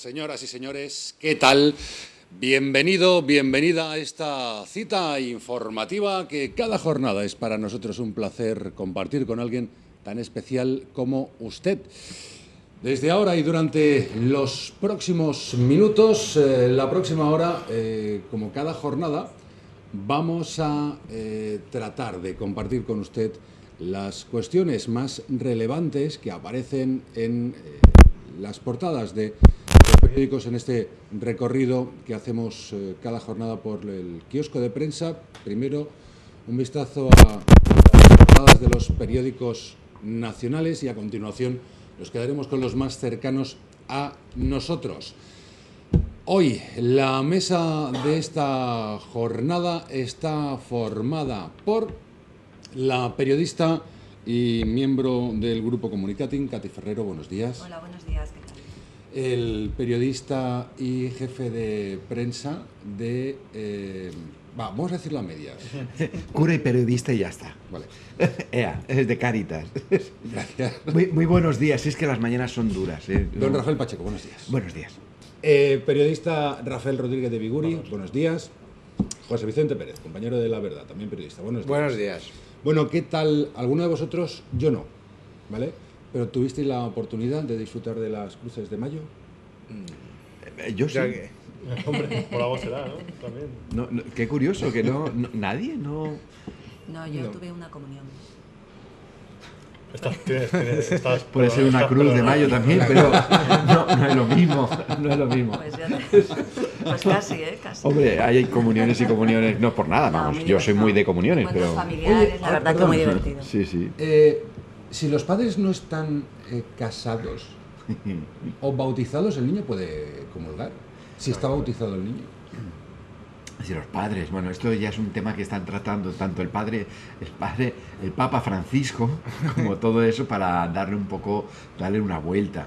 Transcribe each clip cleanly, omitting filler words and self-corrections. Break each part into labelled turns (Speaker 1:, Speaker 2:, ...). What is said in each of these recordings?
Speaker 1: Señoras y señores, ¿qué tal? Bienvenido, bienvenida a esta cita informativa que cada jornada es para nosotros un placer compartir con alguien tan especial como usted. Desde ahora y durante los próximos minutos, la próxima hora, como cada jornada, vamos a tratar de compartir con usted las cuestiones más relevantes que aparecen en las portadas de los periódicos en este recorrido que hacemos cada jornada por el kiosco de prensa. Primero, un vistazo a las portadas de los periódicos nacionales y a continuación nos quedaremos con los más cercanos a nosotros. Hoy la mesa de esta jornada está formada por la periodista y miembro del grupo Comunicating, Katy Ferrero. Buenos días.
Speaker 2: Hola, buenos días, ¿qué tal?
Speaker 1: El periodista y jefe de prensa de... vamos a decirlo a medias.
Speaker 3: Cura y periodista y ya está.
Speaker 1: Vale.
Speaker 3: Es de Cáritas.
Speaker 1: Gracias.
Speaker 3: Muy buenos días. Es que las mañanas son duras.
Speaker 1: Don Rafael Pacheco, buenos días.
Speaker 3: Buenos días.
Speaker 1: Periodista Rafael Rodríguez de Biguri, buenos días. José Vicente Pérez, compañero de La Verdad, también periodista. Buenos días.
Speaker 4: Buenos días.
Speaker 1: Bueno, ¿qué tal? ¿Alguno de vosotros? Yo no, ¿vale? ¿Pero tuvisteis la oportunidad de disfrutar de las cruces de mayo?
Speaker 3: Yo sí.
Speaker 4: Hombre, por algo será, ¿no? También.
Speaker 3: Qué curioso que nadie, no.
Speaker 2: No, yo tuve una comunión.
Speaker 4: Estás
Speaker 3: Puede ser una cruz de mayo también, pero no es lo mismo. No es lo mismo.
Speaker 2: Pues, pues casi, casi.
Speaker 3: Hombre, hay comuniones y comuniones, no por nada, vamos.
Speaker 2: No,
Speaker 3: yo soy muy de comuniones,
Speaker 2: encuentros
Speaker 3: pero.
Speaker 2: familiares,
Speaker 1: Oye,
Speaker 2: la verdad
Speaker 1: perdón.
Speaker 2: que muy divertido.
Speaker 3: Sí, sí.
Speaker 1: Si los padres no están casados o bautizados, el niño puede comulgar. Si está bautizado el niño.
Speaker 3: Sí, los padres, bueno, esto ya es un tema que están tratando tanto el Papa Francisco, como todo eso, para darle una vuelta.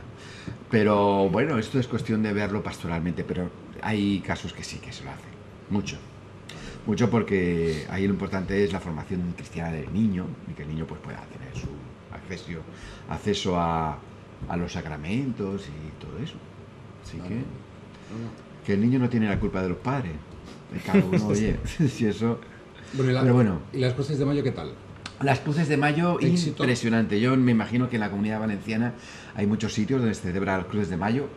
Speaker 3: Pero bueno, esto es cuestión de verlo pastoralmente, pero hay casos que sí que se lo hacen, mucho porque ahí lo importante es la formación cristiana del niño y que el niño pues pueda tener su acceso a los sacramentos y todo eso. Así que el niño no tiene la culpa de los padres. Cada uno, oye, si eso...
Speaker 1: Bueno,
Speaker 3: Pero bueno.
Speaker 1: ¿Y las cruces de mayo qué tal?
Speaker 3: Las cruces de mayo,
Speaker 1: Éxito.
Speaker 3: impresionante. Yo me imagino que en la Comunidad Valenciana hay muchos sitios donde se celebra las cruces de mayo.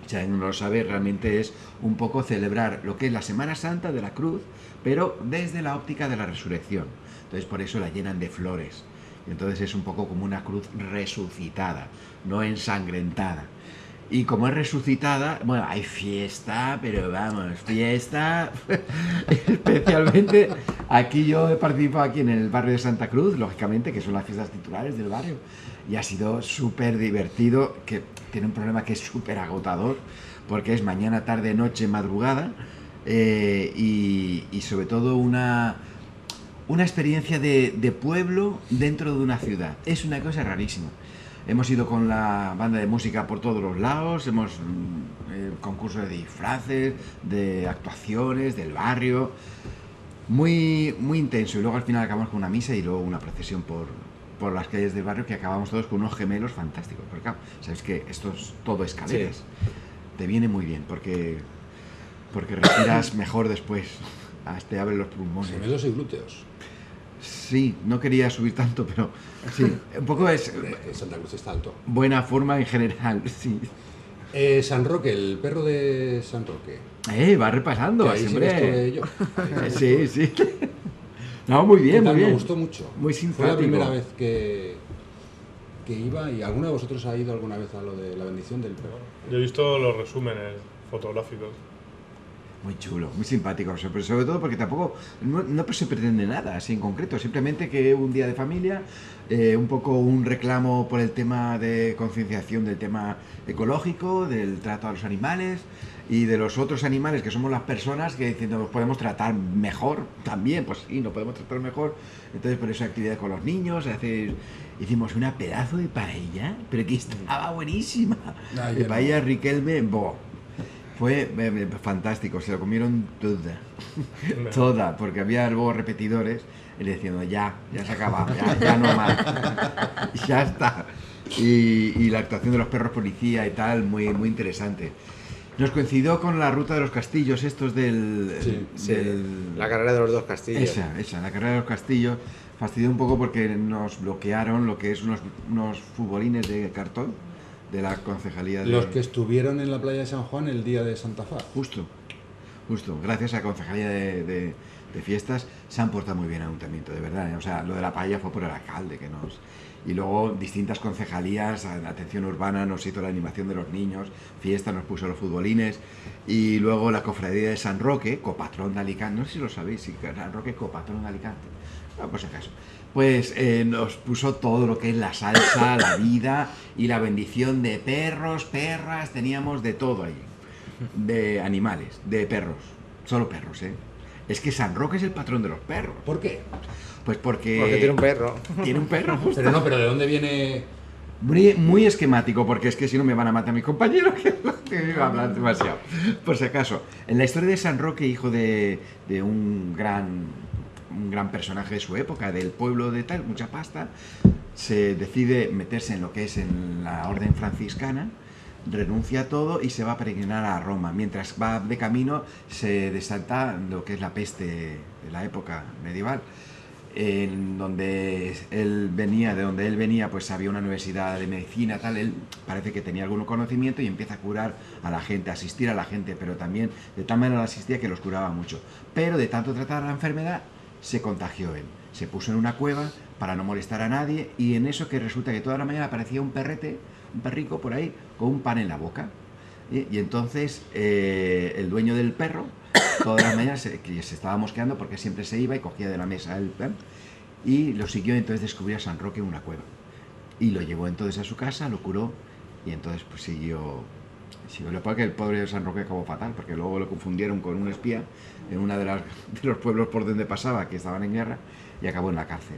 Speaker 3: Si alguien no lo sabe, realmente es un poco celebrar lo que es la Semana Santa de la Cruz, pero desde la óptica de la resurrección. Entonces por eso la llenan de flores. Y entonces es un poco como una cruz resucitada, no ensangrentada. Y como es resucitada, bueno, hay fiesta, pero vamos, fiesta. Especialmente aquí yo he participado aquí en el barrio de Santa Cruz, lógicamente, que son las fiestas titulares del barrio. Y ha sido súper divertido, que tiene un problema que es súper agotador, porque es mañana, tarde, noche, madrugada, y sobre todo una experiencia de pueblo dentro de una ciudad. Es una cosa rarísima. Hemos ido con la banda de música por todos los lados, hemos concursos de disfraces, de actuaciones, del barrio, muy intenso. Y luego al final acabamos con una misa y luego una procesión por las calles del barrio que acabamos todos con unos gemelos fantásticos. Porque claro, sabes que esto es todo escaleras. Sí. Te viene muy bien porque respiras mejor después, te abren los pulmones.
Speaker 1: Gemelos y glúteos.
Speaker 3: Sí, no quería subir tanto, pero sí, un poco es...
Speaker 1: Santa Cruz está alto.
Speaker 3: Buena forma en general, sí.
Speaker 1: San Roque, el perro de San Roque.
Speaker 3: Va repasando,
Speaker 1: ahí
Speaker 3: siempre.
Speaker 1: Sí yo.
Speaker 3: Sí. No, muy bien, muy bien.
Speaker 1: Me gustó mucho.
Speaker 3: Muy simpático.
Speaker 1: Fue la primera vez que iba, y ¿alguno de vosotros ha ido alguna vez a lo de la bendición del perro?
Speaker 4: Yo he visto los resúmenes fotográficos.
Speaker 3: Muy chulo, muy simpático, pero sobre todo porque tampoco no se pretende nada así en concreto, simplemente que un día de familia, un poco un reclamo por el tema de concienciación del tema ecológico, del trato a los animales y de los otros animales que somos las personas que diciendo nos podemos tratar mejor también, pues sí, nos podemos tratar mejor. Entonces por eso actividad con los niños, hicimos una pedazo de paella, pero que estaba buenísima. De paella Riquelme, fue fantástico, se lo comieron toda, porque había luego repetidores y le diciendo ya se acaba, ya no más, ya está. y la actuación de los perros policía y tal, muy, muy interesante. Nos coincidió con la ruta de los castillos, estos
Speaker 5: la carrera de los dos castillos.
Speaker 3: Esa, la carrera de los castillos. Fastidió un poco porque nos bloquearon lo que es unos futbolines de cartón de la concejalía de...
Speaker 1: Los que estuvieron en la playa de San Juan el día de Santa Faz.
Speaker 3: Justo. Gracias a la concejalía de fiestas se han portado muy bien el ayuntamiento, de verdad. O sea, lo de la paella fue por el alcalde que nos... Y luego distintas concejalías, atención urbana nos hizo la animación de los niños, fiesta nos puso los futbolines, y luego la cofradía de San Roque, copatrón de Alicante, no sé si lo sabéis, si San Roque copatrón de Alicante, no, por si acaso, pues nos puso todo lo que es la salsa, la vida y la bendición de perros, perras, teníamos de todo allí, de animales, de perros, solo perros, ¿eh? Es que San Roque es el patrón de los perros.
Speaker 1: ¿Por qué?
Speaker 3: Pues porque
Speaker 5: tiene un perro.
Speaker 3: Tiene un perro, justo.
Speaker 1: Pero ¿de dónde viene...?
Speaker 3: Muy esquemático, porque es que si no me van a matar mis compañeros, que me van a hablar demasiado. Por si acaso, en la historia de San Roque, hijo de un gran personaje de su época, del pueblo de tal, mucha pasta, se decide meterse en lo que es en la orden franciscana, renuncia a todo y se va a peregrinar a Roma. Mientras va de camino se desata lo que es la peste de la época medieval. En donde él venía, pues había una universidad de medicina, tal, él parece que tenía algún conocimiento y empieza a curar a la gente, a asistir a la gente, pero también de tal manera la asistía que los curaba mucho. Pero de tanto tratar la enfermedad, se contagió él. Se puso en una cueva para no molestar a nadie y en eso que resulta que toda la mañana aparecía un perrico por ahí, con un pan en la boca. Y entonces el dueño del perro, todas las mañanas que se estaba mosqueando porque siempre se iba y cogía de la mesa el pan y lo siguió, y entonces descubrió a San Roque en una cueva. Y lo llevó entonces a su casa, lo curó y entonces pues siguió. Lo que el pobre San Roque acabó fatal porque luego lo confundieron con un espía en uno de los pueblos por donde pasaba, que estaban en guerra, y acabó en la cárcel.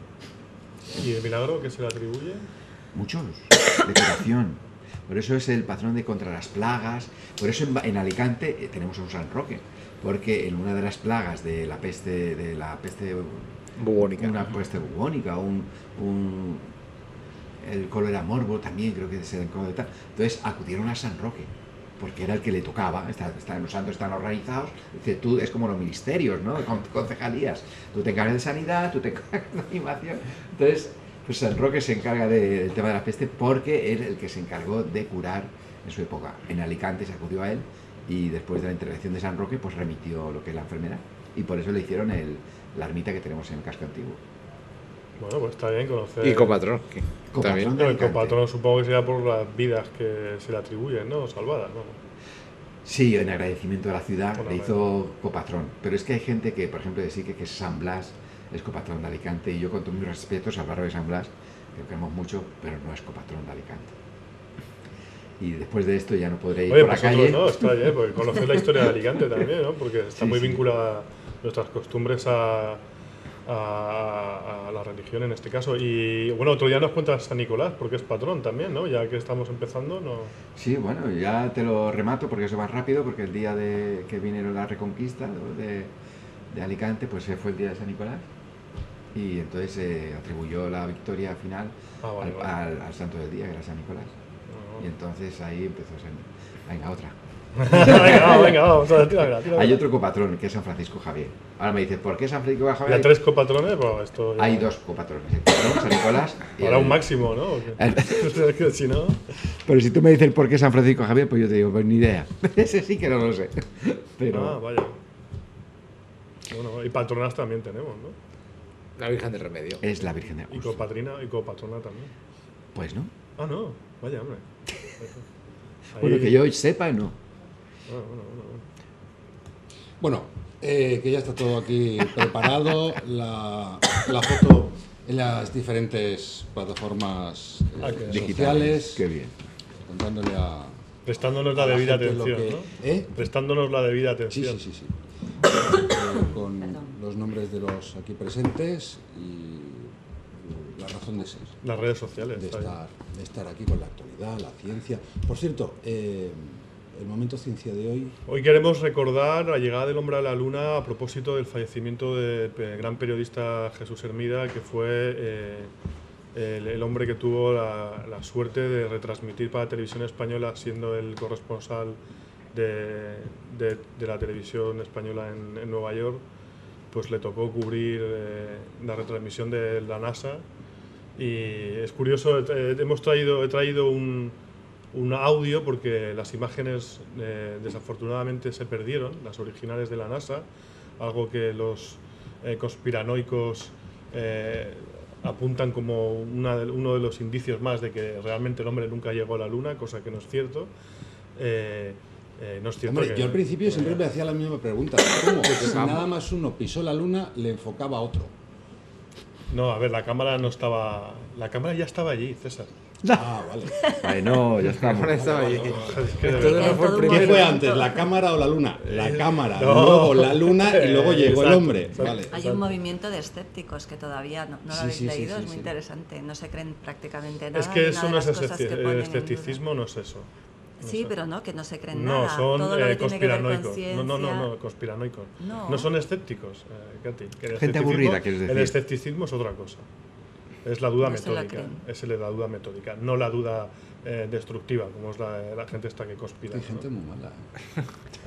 Speaker 4: ¿Y el milagro que se le atribuye?
Speaker 3: Muchos, de curación. Por eso es el patrón de contra las plagas. Por eso en Alicante tenemos a un San Roque, porque en una de las plagas de la peste
Speaker 5: Bubónica.
Speaker 3: una peste bubónica, el cólera morbo también creo que se tal. Entonces acudieron a San Roque, porque era el que le tocaba. Los santos están organizados. Dice, tú es como los ministerios, ¿no? Concejalías. Tú te encargas de sanidad, tú te encargas de animación. Entonces, pues San Roque se encarga del tema de la peste porque era el que se encargó de curar en su época. En Alicante se acudió a él y después de la intervención de San Roque pues remitió lo que es la enfermedad y por eso le hicieron la ermita que tenemos en el casco antiguo.
Speaker 4: Bueno, pues está bien conocer.
Speaker 5: Y copatrón.
Speaker 3: Copatrón de
Speaker 4: El
Speaker 3: Alicante.
Speaker 4: copatrón supongo que sería por las vidas que se le atribuyen, ¿no? Salvadas, ¿no?
Speaker 3: Sí, en agradecimiento a la ciudad
Speaker 4: Bueno,
Speaker 3: le hizo copatrón. Pero es que hay gente que, por ejemplo, decir que es San Blas, es copatrón de Alicante, y yo con todos mis respetos al barrio de San Blas, que lo queremos mucho, pero no es copatrón de Alicante. Y después de esto ya no podré ir
Speaker 4: Oye,
Speaker 3: por la
Speaker 4: vosotros
Speaker 3: calle.
Speaker 4: no, está bien, porque conocer la historia de Alicante también, ¿no? Porque está
Speaker 3: Sí,
Speaker 4: muy
Speaker 3: sí.
Speaker 4: vinculada nuestras costumbres a la religión en este caso. Y bueno, otro día nos cuentas San Nicolás, porque es patrón también, ¿no? Ya que estamos empezando, no.
Speaker 3: Sí, bueno, ya te lo remato porque eso va rápido, porque el día que vinieron la reconquista, ¿no? de Alicante, pues fue el día de San Nicolás. Y entonces se atribuyó la victoria final
Speaker 4: Vale, vale.
Speaker 3: al santo del día, que era San Nicolás. Y entonces ahí empezó venga, otra.
Speaker 4: venga, vamos a tira.
Speaker 3: Hay otro copatrón, que es San Francisco Javier. Ahora me dices, ¿por qué San Francisco Javier?
Speaker 4: ¿Ya 3 copatrones? Bueno, esto ya...
Speaker 3: Hay 2 copatrones, el patrón, San Nicolás y
Speaker 4: Habrá un máximo, ¿no? ¿O qué? Que si no...
Speaker 3: Pero si tú me dices por qué San Francisco Javier, pues yo te digo, pues ni idea. Ese sí que no lo sé. Pero
Speaker 4: Ah, vaya. Bueno, y patronas también tenemos, ¿no?
Speaker 5: La Virgen del Remedio.
Speaker 3: es la Virgen de
Speaker 4: Y
Speaker 3: Agus.
Speaker 4: copatrina y copatrona también.
Speaker 3: Pues no.
Speaker 4: Ah, no. Vaya, hombre.
Speaker 3: Bueno,
Speaker 4: Ahí-
Speaker 3: que yo sepa, no.
Speaker 1: Bueno, que ya está todo aquí preparado, la foto en las diferentes plataformas
Speaker 4: qué
Speaker 1: digitales,
Speaker 3: Qué bien.
Speaker 1: contándole a...
Speaker 4: Prestándonos la
Speaker 1: a la
Speaker 4: debida
Speaker 1: gente lo
Speaker 4: atención,
Speaker 1: que-
Speaker 4: ¿no?
Speaker 1: ¿Eh?
Speaker 4: Prestándonos la debida
Speaker 1: Sí,
Speaker 4: atención.
Speaker 1: sí, sí, sí. Con los nombres de los aquí presentes y la razón de ser,
Speaker 4: Las redes sociales.
Speaker 1: de
Speaker 4: está bien.
Speaker 1: estar aquí con la actualidad, la ciencia. Por cierto, el momento ciencia de hoy...
Speaker 4: Hoy queremos recordar la llegada del hombre a la luna a propósito del fallecimiento del gran periodista Jesús Hermida, que fue el hombre que tuvo la suerte de retransmitir para la televisión española, siendo el corresponsal de la televisión española en Nueva York, pues le tocó cubrir la retransmisión de la NASA. Y es curioso, he traído un audio porque las imágenes desafortunadamente se perdieron, las originales de la NASA, algo que los conspiranoicos apuntan como uno de los indicios más de que realmente el hombre nunca llegó a la Luna, cosa que no es cierto. No es cierto.
Speaker 1: Hombre, yo al principio siempre me hacía la misma pregunta. ¿Cómo? Que si nada más uno pisó la Luna, le enfocaba a otro.
Speaker 4: No, a ver, la cámara no estaba... La cámara ya estaba allí, César.
Speaker 1: Ah, vale.
Speaker 3: Ay, no, ya estamos.
Speaker 5: Estaba ahí.
Speaker 4: Es que de
Speaker 5: Todo
Speaker 4: verdad.
Speaker 5: no fue el
Speaker 2: ¿Qué
Speaker 1: ¿Qué
Speaker 5: primero.
Speaker 1: fue antes, la cámara o la Luna? La cámara,
Speaker 4: No.
Speaker 1: luego la Luna y luego llegó el
Speaker 4: Exacto,
Speaker 1: hombre.
Speaker 4: exacto.
Speaker 1: Vale.
Speaker 2: Hay un movimiento de escépticos que todavía no lo
Speaker 1: Sí,
Speaker 2: habéis
Speaker 1: sí, sí,
Speaker 2: leído,
Speaker 1: sí,
Speaker 2: es muy
Speaker 1: sí.
Speaker 2: interesante. No se creen prácticamente nada.
Speaker 4: Es que
Speaker 2: y
Speaker 4: eso
Speaker 2: una de
Speaker 4: no es
Speaker 2: las cosas que ponen
Speaker 4: el
Speaker 2: en
Speaker 4: escepticismo, no es eso.
Speaker 2: duda- Sí, pero no, que no se creen
Speaker 4: No,
Speaker 2: nada.
Speaker 4: son
Speaker 2: Todo lo que tiene que ver con
Speaker 4: conspiranoicos.
Speaker 2: ciencia.
Speaker 4: No, conspiranoicos.
Speaker 2: No.
Speaker 4: No son escépticos, Katy. Que el
Speaker 3: Gente
Speaker 4: escepticismo-
Speaker 3: aburrida, quieres decir.
Speaker 4: El escepticismo es otra cosa. Es la duda
Speaker 2: No se la
Speaker 4: metódica.
Speaker 2: creen.
Speaker 4: Es la duda metódica, no la duda destructiva, como es la gente esta que conspira.
Speaker 1: Hay
Speaker 4: ¿no?
Speaker 1: gente muy mala.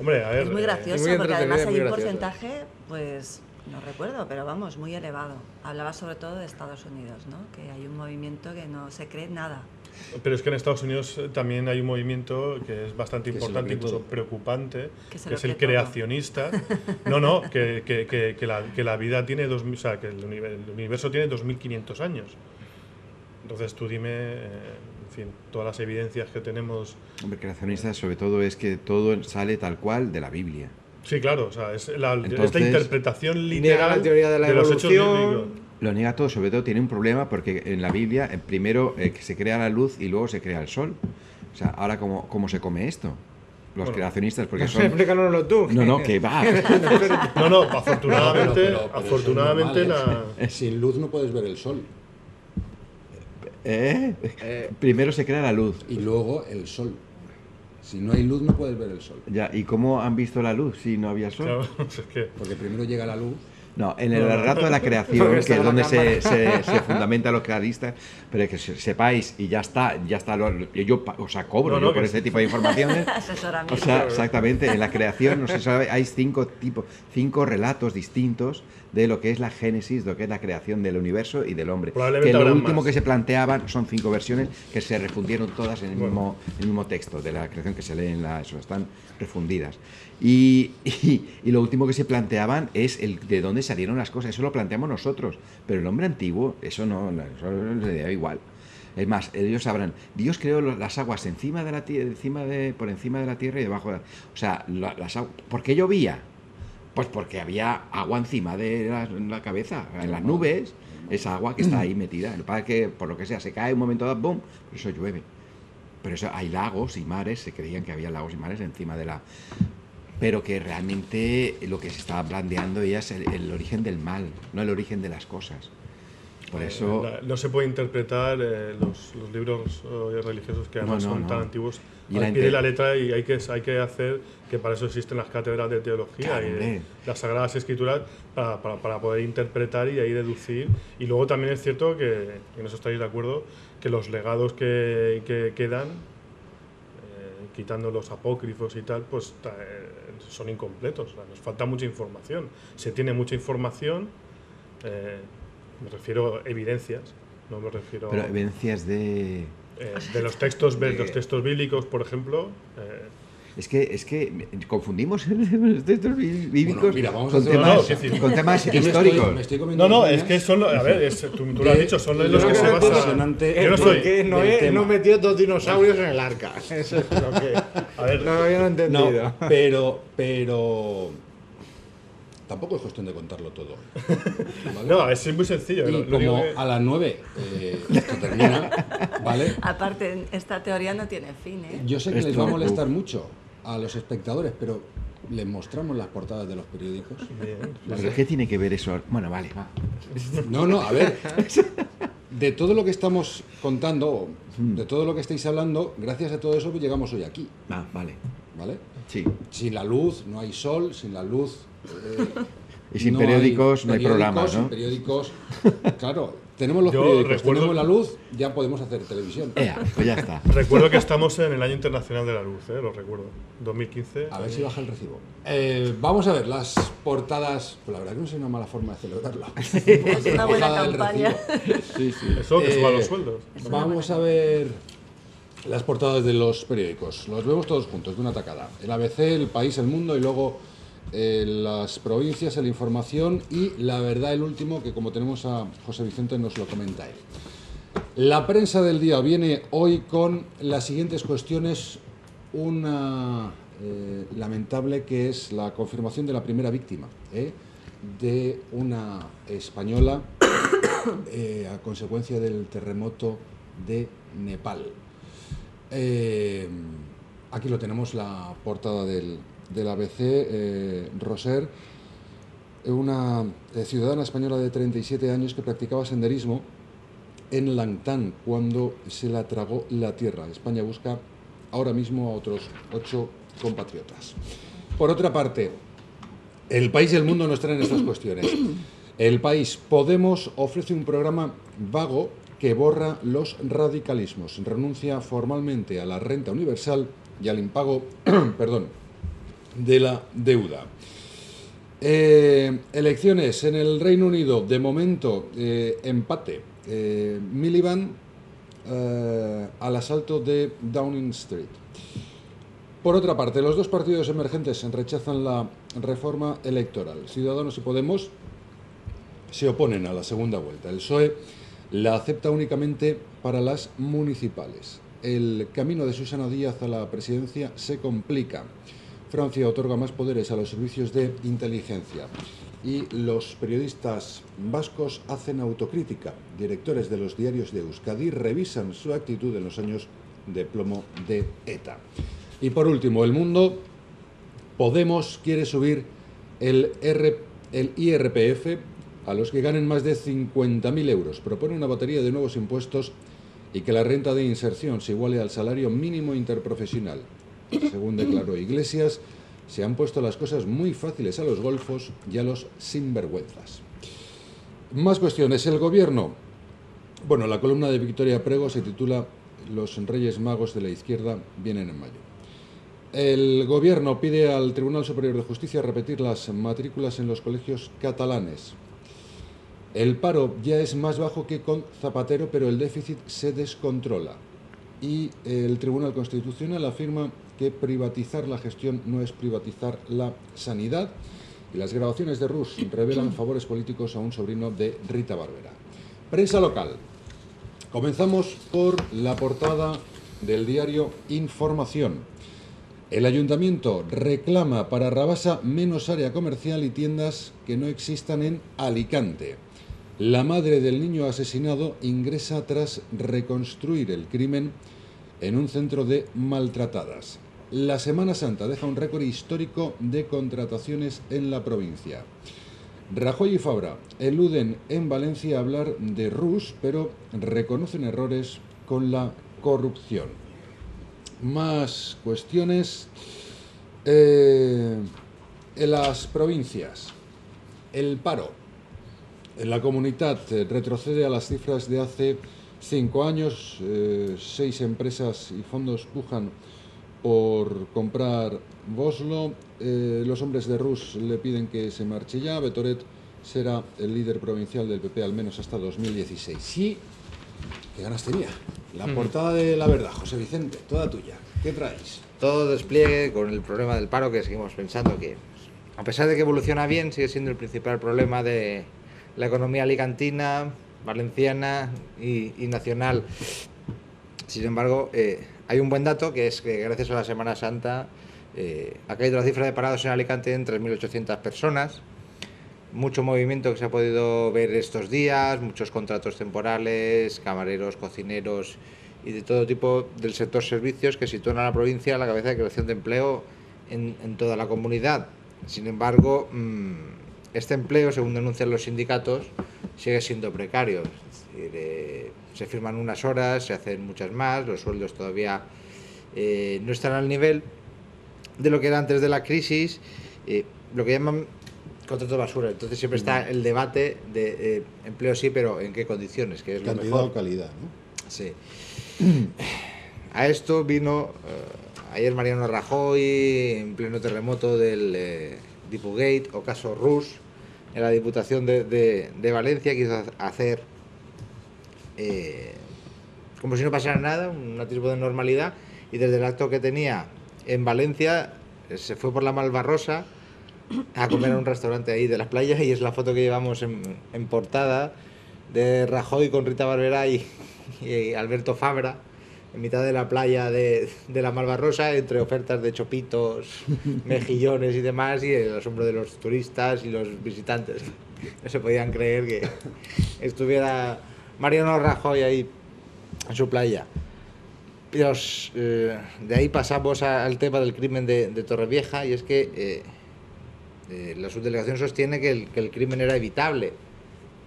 Speaker 4: Hombre, a ver.
Speaker 2: Es muy gracioso
Speaker 5: muy
Speaker 2: porque
Speaker 5: entretenida
Speaker 2: además
Speaker 5: y muy
Speaker 2: hay un
Speaker 5: graciosa.
Speaker 2: porcentaje, pues no recuerdo, pero vamos, muy elevado. Hablaba sobre todo de Estados Unidos, ¿no? Que hay un movimiento que no se cree nada.
Speaker 4: Pero es que en Estados Unidos también hay un movimiento que es bastante
Speaker 1: Que se lo
Speaker 4: importante,
Speaker 1: cree
Speaker 4: incluso
Speaker 1: todo.
Speaker 4: preocupante,
Speaker 2: Que se
Speaker 4: que
Speaker 2: lo
Speaker 4: es el
Speaker 2: cree todo.
Speaker 4: creacionista. No, que la vida tiene o sea, que el universo tiene 2500 años. Entonces tú dime, en fin, todas las evidencias que tenemos.
Speaker 3: Hombre, creacionista sobre todo es que todo sale tal cual de la Biblia.
Speaker 4: Sí, claro, o sea, es la
Speaker 3: Entonces,
Speaker 4: interpretación
Speaker 5: niega
Speaker 4: literal
Speaker 5: la teoría de la
Speaker 4: los hechos
Speaker 5: evolución.
Speaker 4: bíblicos.
Speaker 3: Lo niega todo, sobre todo tiene un problema porque en la Biblia primero que se crea la luz y luego se crea el sol. O sea, ahora ¿cómo se come esto? Los
Speaker 4: Bueno,
Speaker 3: creacionistas, porque son...
Speaker 5: Explícanoslo tú.
Speaker 3: No, que va.
Speaker 4: No, afortunadamente,
Speaker 1: Pero
Speaker 4: afortunadamente
Speaker 1: eso es normal,
Speaker 4: la...
Speaker 1: Sin luz no puedes ver el sol.
Speaker 3: Primero se crea la luz.
Speaker 1: Y luego el sol. Si no hay luz no puedes ver el sol.
Speaker 3: Ya, ¿y cómo han visto la luz si no había sol?
Speaker 4: Claro, es que,
Speaker 1: Porque primero llega la luz.
Speaker 3: No, en el relato de la creación,
Speaker 5: Porque
Speaker 3: que
Speaker 5: está
Speaker 3: es
Speaker 5: la
Speaker 3: donde
Speaker 5: cámara.
Speaker 3: se fundamenta los creadistas, pero que sepáis, y ya está, yo o sea, cobro
Speaker 4: No,
Speaker 3: yo por
Speaker 4: que
Speaker 3: este tipo de informaciones.
Speaker 2: Asesoramiento.
Speaker 3: O sea, exactamente, en la creación, no se sabe, hay cinco relatos distintos de lo que es la génesis, lo que es la creación del universo y del hombre.
Speaker 4: Probablemente
Speaker 3: Que lo
Speaker 4: habrán
Speaker 3: último
Speaker 4: más.
Speaker 3: que se planteaban son 5 versiones que se refundieron todas en el mismo texto de la creación que se lee eso, están refundidas. Y lo último que se planteaban es de dónde salieron las cosas, eso lo planteamos nosotros, pero el hombre antiguo, eso le da igual. Es más, ellos sabrán, Dios creó las aguas encima de la por encima de la tierra y debajo de o sea, las aguas. ¿Por qué llovía? Pues porque había agua encima de la cabeza, en las nubes, esa agua que está ahí metida. El padre que, por lo que sea, se cae un momento dado, ¡bum!, por eso llueve. Pero eso, hay lagos y mares, se creían que había lagos y mares encima de la... Pero que realmente lo que se estaba planteando ya es el origen del mal, no el origen de las cosas. Por eso...
Speaker 4: no se puede interpretar los libros religiosos que además son tan antiguos
Speaker 3: Y
Speaker 4: al pie de la letra, y hay que hacer que para eso existen las cátedras de teología
Speaker 3: Claro,
Speaker 4: y
Speaker 3: hombre.
Speaker 4: las sagradas escrituras para poder interpretar y ahí deducir. Y luego también es cierto que, en eso estáis de acuerdo, que los legados que quedan, quitando los apócrifos y tal, pues son incompletos. O sea, nos falta mucha información. Se tiene mucha información, me refiero a evidencias, no me refiero
Speaker 3: Pero evidencias de
Speaker 4: los textos bíblicos, por ejemplo.
Speaker 3: Es que confundimos los textos bíblicos
Speaker 1: Bueno, mira, vamos a
Speaker 3: con
Speaker 1: hacer
Speaker 4: una
Speaker 3: temas,
Speaker 4: cosa.
Speaker 3: con temas
Speaker 1: Yo me
Speaker 3: históricos.
Speaker 1: estoy comiendo
Speaker 4: No,
Speaker 1: las
Speaker 4: es
Speaker 1: uñas
Speaker 4: que son, a ver, tú lo has dicho, son los que se basan.
Speaker 1: impresionante
Speaker 4: Yo no soy.
Speaker 5: Que
Speaker 1: del
Speaker 5: Noé
Speaker 1: tema.
Speaker 5: no metió 2 dinosaurios en el arca. Eso es lo que...
Speaker 4: A ver,
Speaker 5: No lo habían entendido.
Speaker 1: No, pero tampoco es cuestión de contarlo todo. ¿Vale?
Speaker 4: no, es muy sencillo.
Speaker 1: Y
Speaker 4: lo único
Speaker 1: como
Speaker 4: que-
Speaker 1: a las 9 esto termina, ¿vale?
Speaker 2: Aparte, esta teoría no tiene fin, ¿eh?
Speaker 1: Yo sé que les
Speaker 3: Esto-
Speaker 1: va a molestar mucho a los espectadores, pero les mostramos las portadas de los periódicos.
Speaker 3: ¿Pero qué tiene que ver eso? Bueno, vale, va.
Speaker 1: No, a ver, de todo lo que estamos contando, de todo lo que estáis hablando, gracias a todo eso pues llegamos hoy aquí,
Speaker 3: Ah, vale.
Speaker 1: ¿vale?
Speaker 3: Sí.
Speaker 1: Sin la luz no hay sol, sin la luz...
Speaker 3: Y sin
Speaker 1: no
Speaker 3: periódicos no hay
Speaker 1: periódicos,
Speaker 3: programas,
Speaker 1: sin
Speaker 3: ¿no?
Speaker 1: periódicos, claro, tenemos los
Speaker 4: Yo
Speaker 1: periódicos,
Speaker 4: recuerdo-
Speaker 1: tenemos la luz, ya podemos hacer televisión.
Speaker 3: Pues ya está.
Speaker 4: Recuerdo que estamos en el Año Internacional de la Luz, lo recuerdo. 2015.
Speaker 1: A ver si baja el recibo. Vamos a ver las portadas. Pues la verdad que no es una mala forma de celebrarlo.
Speaker 2: Es una buena
Speaker 1: Bajada del
Speaker 2: campaña.
Speaker 1: recibo.
Speaker 3: Sí, sí.
Speaker 4: Eso que suban
Speaker 1: Eh,
Speaker 4: los sueldos.
Speaker 1: Vamos a ver las portadas de los periódicos. Los vemos todos juntos, de una tacada. El ABC, El País, El Mundo y luego las provincias, La Información y La Verdad, el último, que como tenemos a José Vicente nos lo comenta él. La prensa del día viene hoy con las siguientes cuestiones. Una lamentable, que es la confirmación de la primera víctima de una española a consecuencia del terremoto de Nepal. Aquí lo tenemos, la portada del ABC. Roser, una ciudadana española de 37 años que practicaba senderismo en Langtang cuando se la tragó la tierra. España busca ahora mismo a otros 8 compatriotas. Por otra parte, El País y El Mundo nos traen estas cuestiones. El País: Podemos ofrece un programa vago que borra los radicalismos. Renuncia formalmente a la renta universal y al impago de la deuda. Elecciones en el Reino Unido. De momento, empate. Miliband al asalto de Downing Street. Por otra parte, los dos partidos emergentes rechazan la reforma electoral. Ciudadanos y Podemos se oponen a la segunda vuelta. El PSOE la acepta únicamente para las municipales. El camino de Susana Díaz a la presidencia se complica. Francia otorga más poderes a los servicios de inteligencia. Y los periodistas vascos hacen autocrítica. Directores de los diarios de Euskadi revisan su actitud en los años de plomo de ETA. Y por último, El Mundo: Podemos quiere subir el IRPF a los que ganen más de 50.000 euros. Propone una batería de nuevos impuestos y que la renta de inserción se iguale al salario mínimo interprofesional. Según declaró Iglesias, se han puesto las cosas muy fáciles a los golfos y a los sinvergüenzas. Más cuestiones. El Gobierno. Bueno, la columna de Victoria Prego se titula Los Reyes Magos de la izquierda vienen en mayo. El Gobierno pide al Tribunal Superior de Justicia repetir las matrículas en los colegios catalanes. El paro ya es más bajo que con Zapatero, pero el déficit se descontrola. Y el Tribunal Constitucional afirma que privatizar la gestión no es privatizar la sanidad. Y las grabaciones de Rus revelan favores políticos a un sobrino de Rita Barberá. Prensa local. Comenzamos por la portada del diario Información. El Ayuntamiento reclama para Rabasa menos área comercial y tiendas que no existan en Alicante. La madre del niño asesinado ingresa tras reconstruir el crimen en un centro de maltratadas. La Semana Santa deja un récord histórico de contrataciones en la provincia. Rajoy y Fabra eluden en Valencia hablar de Rus, pero reconocen errores con la corrupción. Más cuestiones. En las provincias, el paro en la comunidad retrocede a las cifras de hace 5 años. 6 empresas y fondos pujan por comprar Boslo. Los hombres de Rus le piden que se marche ya. Betoret será el líder provincial del PP al menos hasta 2016. Sí, qué ganas tenía. La portada de La Verdad, José Vicente, toda tuya. ¿Qué traéis?
Speaker 5: Todo despliegue con el problema del paro, que seguimos pensando que, a pesar de que evoluciona bien, sigue siendo el principal problema de la economía alicantina, valenciana y nacional. Sin embargo, hay un buen dato, que es que gracias a la Semana Santa ha caído la cifra de parados en Alicante en 3.800 personas. Mucho movimiento que se ha podido ver estos días, muchos contratos temporales, camareros, cocineros y de todo tipo del sector servicios, que sitúan a la provincia a la cabeza de creación de empleo en toda la comunidad. Sin embargo, este empleo, según denuncian los sindicatos, sigue siendo precario. Es decir, se firman unas horas, se hacen muchas más, los sueldos todavía no están al nivel de lo que era antes de la crisis. Lo que llaman contratos de basura. Entonces siempre está el debate de empleo sí, pero ¿en qué condiciones? Que es lo
Speaker 1: Cantidad
Speaker 5: mejor.
Speaker 1: o calidad, ¿no?
Speaker 5: Sí. A esto vino ayer Mariano Rajoy en pleno terremoto del Dipugate o caso Rus en la Diputación de Valencia. Quiso hacer como si no pasara nada, un tipo de normalidad, y desde el acto que tenía en Valencia se fue por la Malvarrosa a comer a un restaurante ahí de las playas, y es la foto que llevamos en portada de Rajoy con Rita Barberá y Alberto Fabra en mitad de la playa de la Malvarrosa, entre ofertas de chopitos, mejillones y demás, y el asombro de los turistas y los visitantes. No se podían creer que estuviera Mariano Rajoy ahí en su playa. Pero de ahí pasamos al tema del crimen de Torrevieja, y es que la subdelegación sostiene que el crimen era evitable.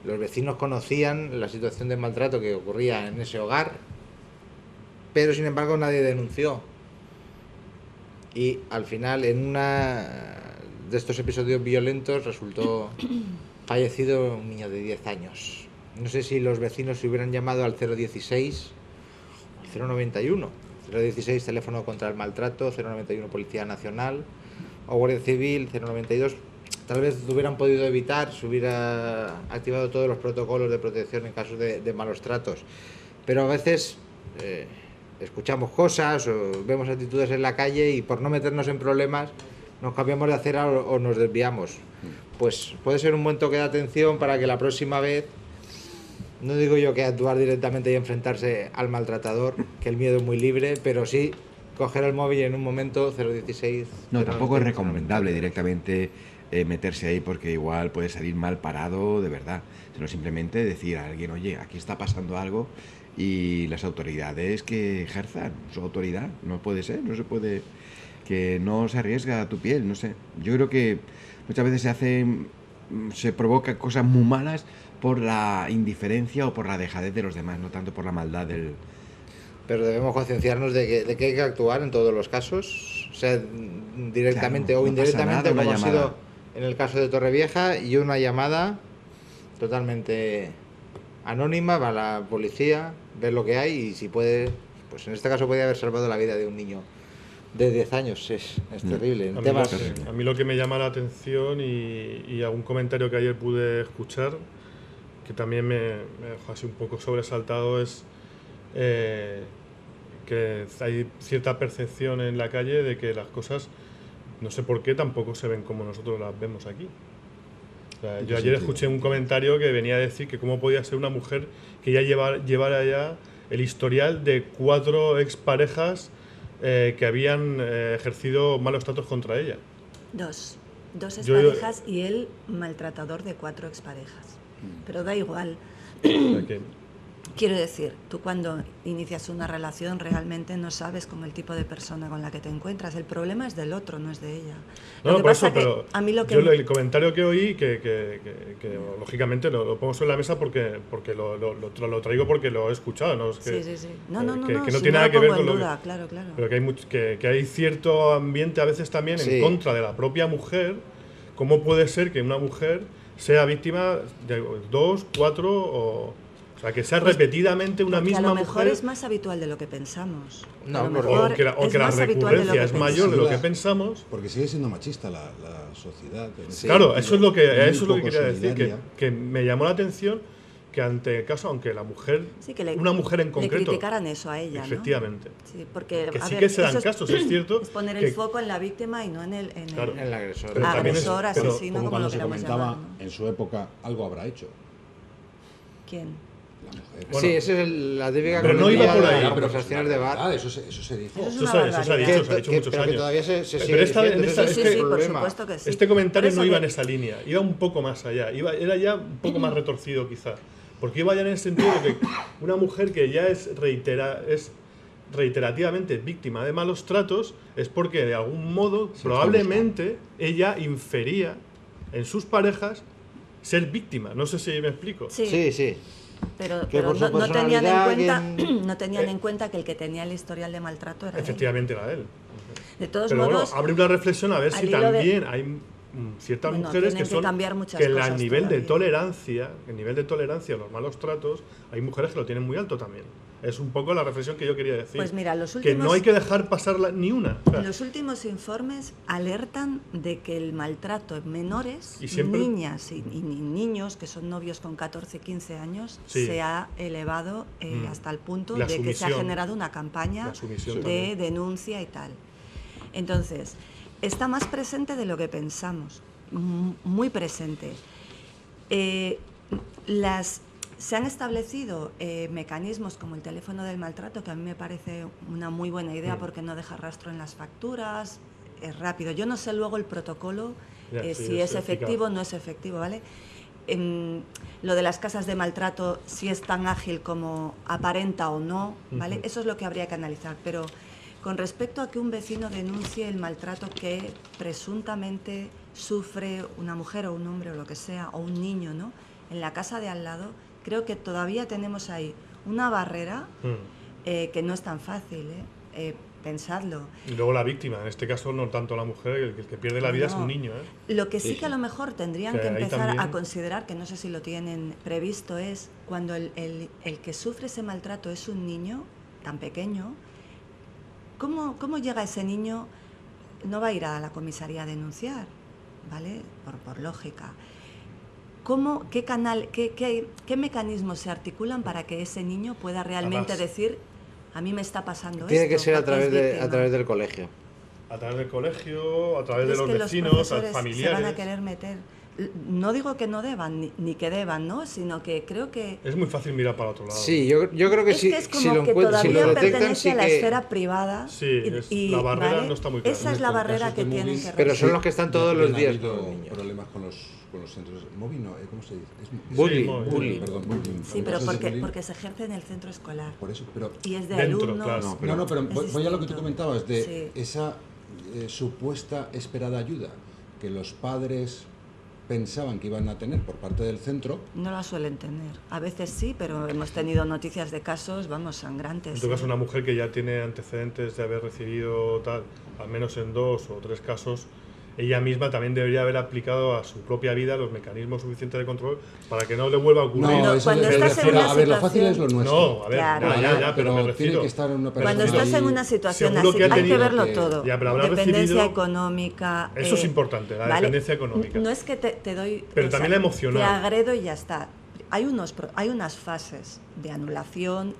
Speaker 5: Los vecinos conocían la situación de maltrato que ocurría en ese hogar, pero sin embargo nadie denunció. Y al final, en una de estos episodios violentos, resultó fallecido un niño de 10 años. No sé si los vecinos se hubieran llamado al 016 o 091. 016 teléfono contra el maltrato, 091 Policía Nacional o Guardia Civil, 092. Tal vez lo hubieran podido evitar, se hubiera activado todos los protocolos de protección en casos de malos tratos. Pero a veces escuchamos cosas o vemos actitudes en la calle y por no meternos en problemas nos cambiamos de acera o nos desviamos. Pues puede ser un buen toque de atención para que la próxima vez, no digo yo que actuar directamente y enfrentarse al maltratador, que el miedo es muy libre, pero sí coger el móvil en un momento 016.
Speaker 3: No, tampoco
Speaker 5: 090,
Speaker 3: es recomendable directamente meterse ahí, porque igual puede salir mal parado de verdad, sino simplemente decir a alguien, oye, aquí está pasando algo, y las autoridades que ejerzan su autoridad. No puede ser, no se puede, que no se arriesga a tu piel, no sé. Yo creo que muchas veces se provoca cosas muy malas por la indiferencia o por la dejadez de los demás, no tanto por la maldad del...
Speaker 5: Pero debemos concienciarnos de que hay que actuar en todos los casos, o sea, directamente
Speaker 3: Claro,
Speaker 5: o
Speaker 3: no pasa
Speaker 5: indirectamente,
Speaker 3: nada,
Speaker 5: como
Speaker 3: una
Speaker 5: ha
Speaker 3: llamada.
Speaker 5: sido en el caso de Torrevieja, y una llamada totalmente anónima va a la policía, ver lo que hay, y si puede, pues en este caso podría haber salvado la vida de un niño de 10 años. Es terrible.
Speaker 4: A mí lo que me llama la atención, y algún comentario que ayer pude escuchar, que también me dejó así un poco sobresaltado, es que hay cierta percepción en la calle de que las cosas, no sé por qué, tampoco se ven como nosotros las vemos aquí. O sea, yo ayer escuché un comentario que venía a decir que cómo podía ser una mujer que ya llevara ya el historial de 4 exparejas que habían ejercido malos tratos contra ella.
Speaker 2: Dos exparejas y él maltratador de 4 exparejas. Pero da igual. Quiero decir, tú cuando inicias una relación realmente no sabes con el tipo de persona con la que te encuentras. El problema es del otro, no es de ella.
Speaker 4: No, por eso, pero a mí el comentario que oí, que lógicamente lo pongo sobre la mesa porque lo traigo porque lo he escuchado. ¿No? Es que,
Speaker 2: sí.
Speaker 4: Que no tiene nada que ver con
Speaker 2: duda, claro.
Speaker 4: Pero que hay cierto ambiente a veces también en contra de la propia mujer. ¿Cómo puede ser que una mujer sea víctima de 2, 4 o sea, que sea repetidamente una misma mujer?
Speaker 2: A lo mejor es más habitual de lo que pensamos.
Speaker 5: No,
Speaker 4: o que la recurrencia es mayor de lo que pensamos.
Speaker 1: Porque sigue siendo machista la sociedad.
Speaker 4: Sí, claro, eso es lo que quería decir, que me llamó la atención que ante el caso, aunque la mujer, una mujer en concreto,
Speaker 2: le criticaran eso a ella,
Speaker 4: efectivamente,
Speaker 2: ¿no? Sí, porque
Speaker 4: que sí que se dan casos, es cierto,
Speaker 2: es poner el foco en la víctima y no en el
Speaker 5: agresor.
Speaker 2: Agresor, asesino, como lo
Speaker 1: se
Speaker 2: queramos
Speaker 1: comentaba
Speaker 2: llamar, ¿no?
Speaker 1: en su época, algo habrá hecho.
Speaker 2: ¿Quién?
Speaker 1: La mujer.
Speaker 5: Bueno, sí, esa es la típica
Speaker 4: pero no iba por ahí,
Speaker 5: las conversaciones de bar.
Speaker 1: Eso se dijo.
Speaker 2: Eso se ha
Speaker 4: dicho muchos años.
Speaker 5: Que todavía se
Speaker 4: pero
Speaker 5: sigue
Speaker 2: sí, por supuesto que sí.
Speaker 4: Este comentario no iba en esa línea, iba un poco más allá, era ya un poco más retorcido quizá, porque iba ya en el sentido de que una mujer que ya es reiterativamente víctima de malos tratos es porque de algún modo probablemente ella infería en sus parejas ser víctima. No sé si me explico.
Speaker 5: Sí.
Speaker 2: Pero no tenían en cuenta que el que tenía el historial de maltrato era
Speaker 4: efectivamente él. Era él.
Speaker 2: De todos
Speaker 4: pero
Speaker 2: modos,
Speaker 4: bueno, abre una reflexión a ver si también hay ciertas mujeres que son que el nivel de tolerancia, a los malos tratos, hay mujeres que lo tienen muy alto también. Es un poco la reflexión que yo quería decir.
Speaker 2: Pues mira,
Speaker 4: que no hay que dejar pasar ni una.
Speaker 2: Los últimos informes alertan de que el maltrato en menores,
Speaker 4: siempre,
Speaker 2: niñas y niños que son novios con 14, 15 años, se ha elevado hasta el punto de que se ha generado una campaña de denuncia y tal. Entonces, está más presente de lo que pensamos, muy presente. Se han establecido mecanismos como el teléfono del maltrato, que a mí me parece una muy buena idea porque no deja rastro en las facturas, es rápido. Yo no sé luego el protocolo, si es efectivo o no es efectivo, ¿vale? Lo de las casas de maltrato, si es tan ágil como aparenta o no, ¿vale? Eso es lo que habría que analizar, pero con respecto a que un vecino denuncie el maltrato que presuntamente sufre una mujer o un hombre o lo que sea, o un niño, ¿no?, en la casa de al lado, creo que todavía tenemos ahí una barrera que no es tan fácil, pensadlo.
Speaker 4: Y luego la víctima, en este caso no tanto la mujer, el que pierde la vida es un niño.
Speaker 2: Lo que sí que a lo mejor tendrían que empezar a considerar, que no sé si lo tienen previsto, es cuando el que sufre ese maltrato es un niño tan pequeño, ¿cómo llega ese niño? No va a ir a la comisaría a denunciar, ¿vale? Por lógica. ¿Qué mecanismos se articulan para que ese niño pueda realmente decir, a mí me está pasando esto?
Speaker 5: Tiene que ser a través del colegio.
Speaker 4: A través del colegio, a través de los vecinos, a familiares.
Speaker 2: Se van a querer meter. No digo que no deban, ni que deban, ¿no? Sino que creo que...
Speaker 4: Es muy fácil mirar para otro lado.
Speaker 5: Sí, yo creo que sí.
Speaker 2: Es como que todavía pertenece a la esfera privada.
Speaker 4: Sí, la barrera no está muy clara.
Speaker 2: Esa es la barrera que tienen que romper.
Speaker 5: Pero son los que están todos los días
Speaker 1: con los niños. Problemas con los centros... Móvil no, ¿cómo se dice?
Speaker 5: Bullying.
Speaker 1: Perdón, bullying.
Speaker 2: Sí, pero porque se ejerce en el centro escolar.
Speaker 1: Por eso, pero...
Speaker 2: Y es de
Speaker 4: dentro,
Speaker 2: alumnos...
Speaker 4: Claro.
Speaker 1: No, pero voy a lo que tú comentabas, de esa supuesta esperada ayuda que los padres pensaban que iban a tener por parte del centro.
Speaker 2: No la suelen tener. A veces sí, pero hemos tenido noticias de casos, sangrantes.
Speaker 4: En tu caso, una mujer que ya tiene antecedentes de haber recibido tal, al menos en 2 o 3 casos, ella misma también debería haber aplicado a su propia vida los mecanismos suficientes de control para que no le vuelva a ocurrir.
Speaker 1: No, eso
Speaker 2: cuando estás en una
Speaker 1: a ver, lo fácil es lo nuestro.
Speaker 4: No, a ver,
Speaker 2: claro.
Speaker 4: ya, pero me refiero...
Speaker 1: Tiene que estar en una
Speaker 2: cuando estás en una situación así, hay que verlo todo. Dependencia económica...
Speaker 4: Eso es importante, la dependencia económica.
Speaker 2: No es que te doy...
Speaker 4: Pero también la emocional.
Speaker 2: Te agredo y ya está. Hay unas fases de anulación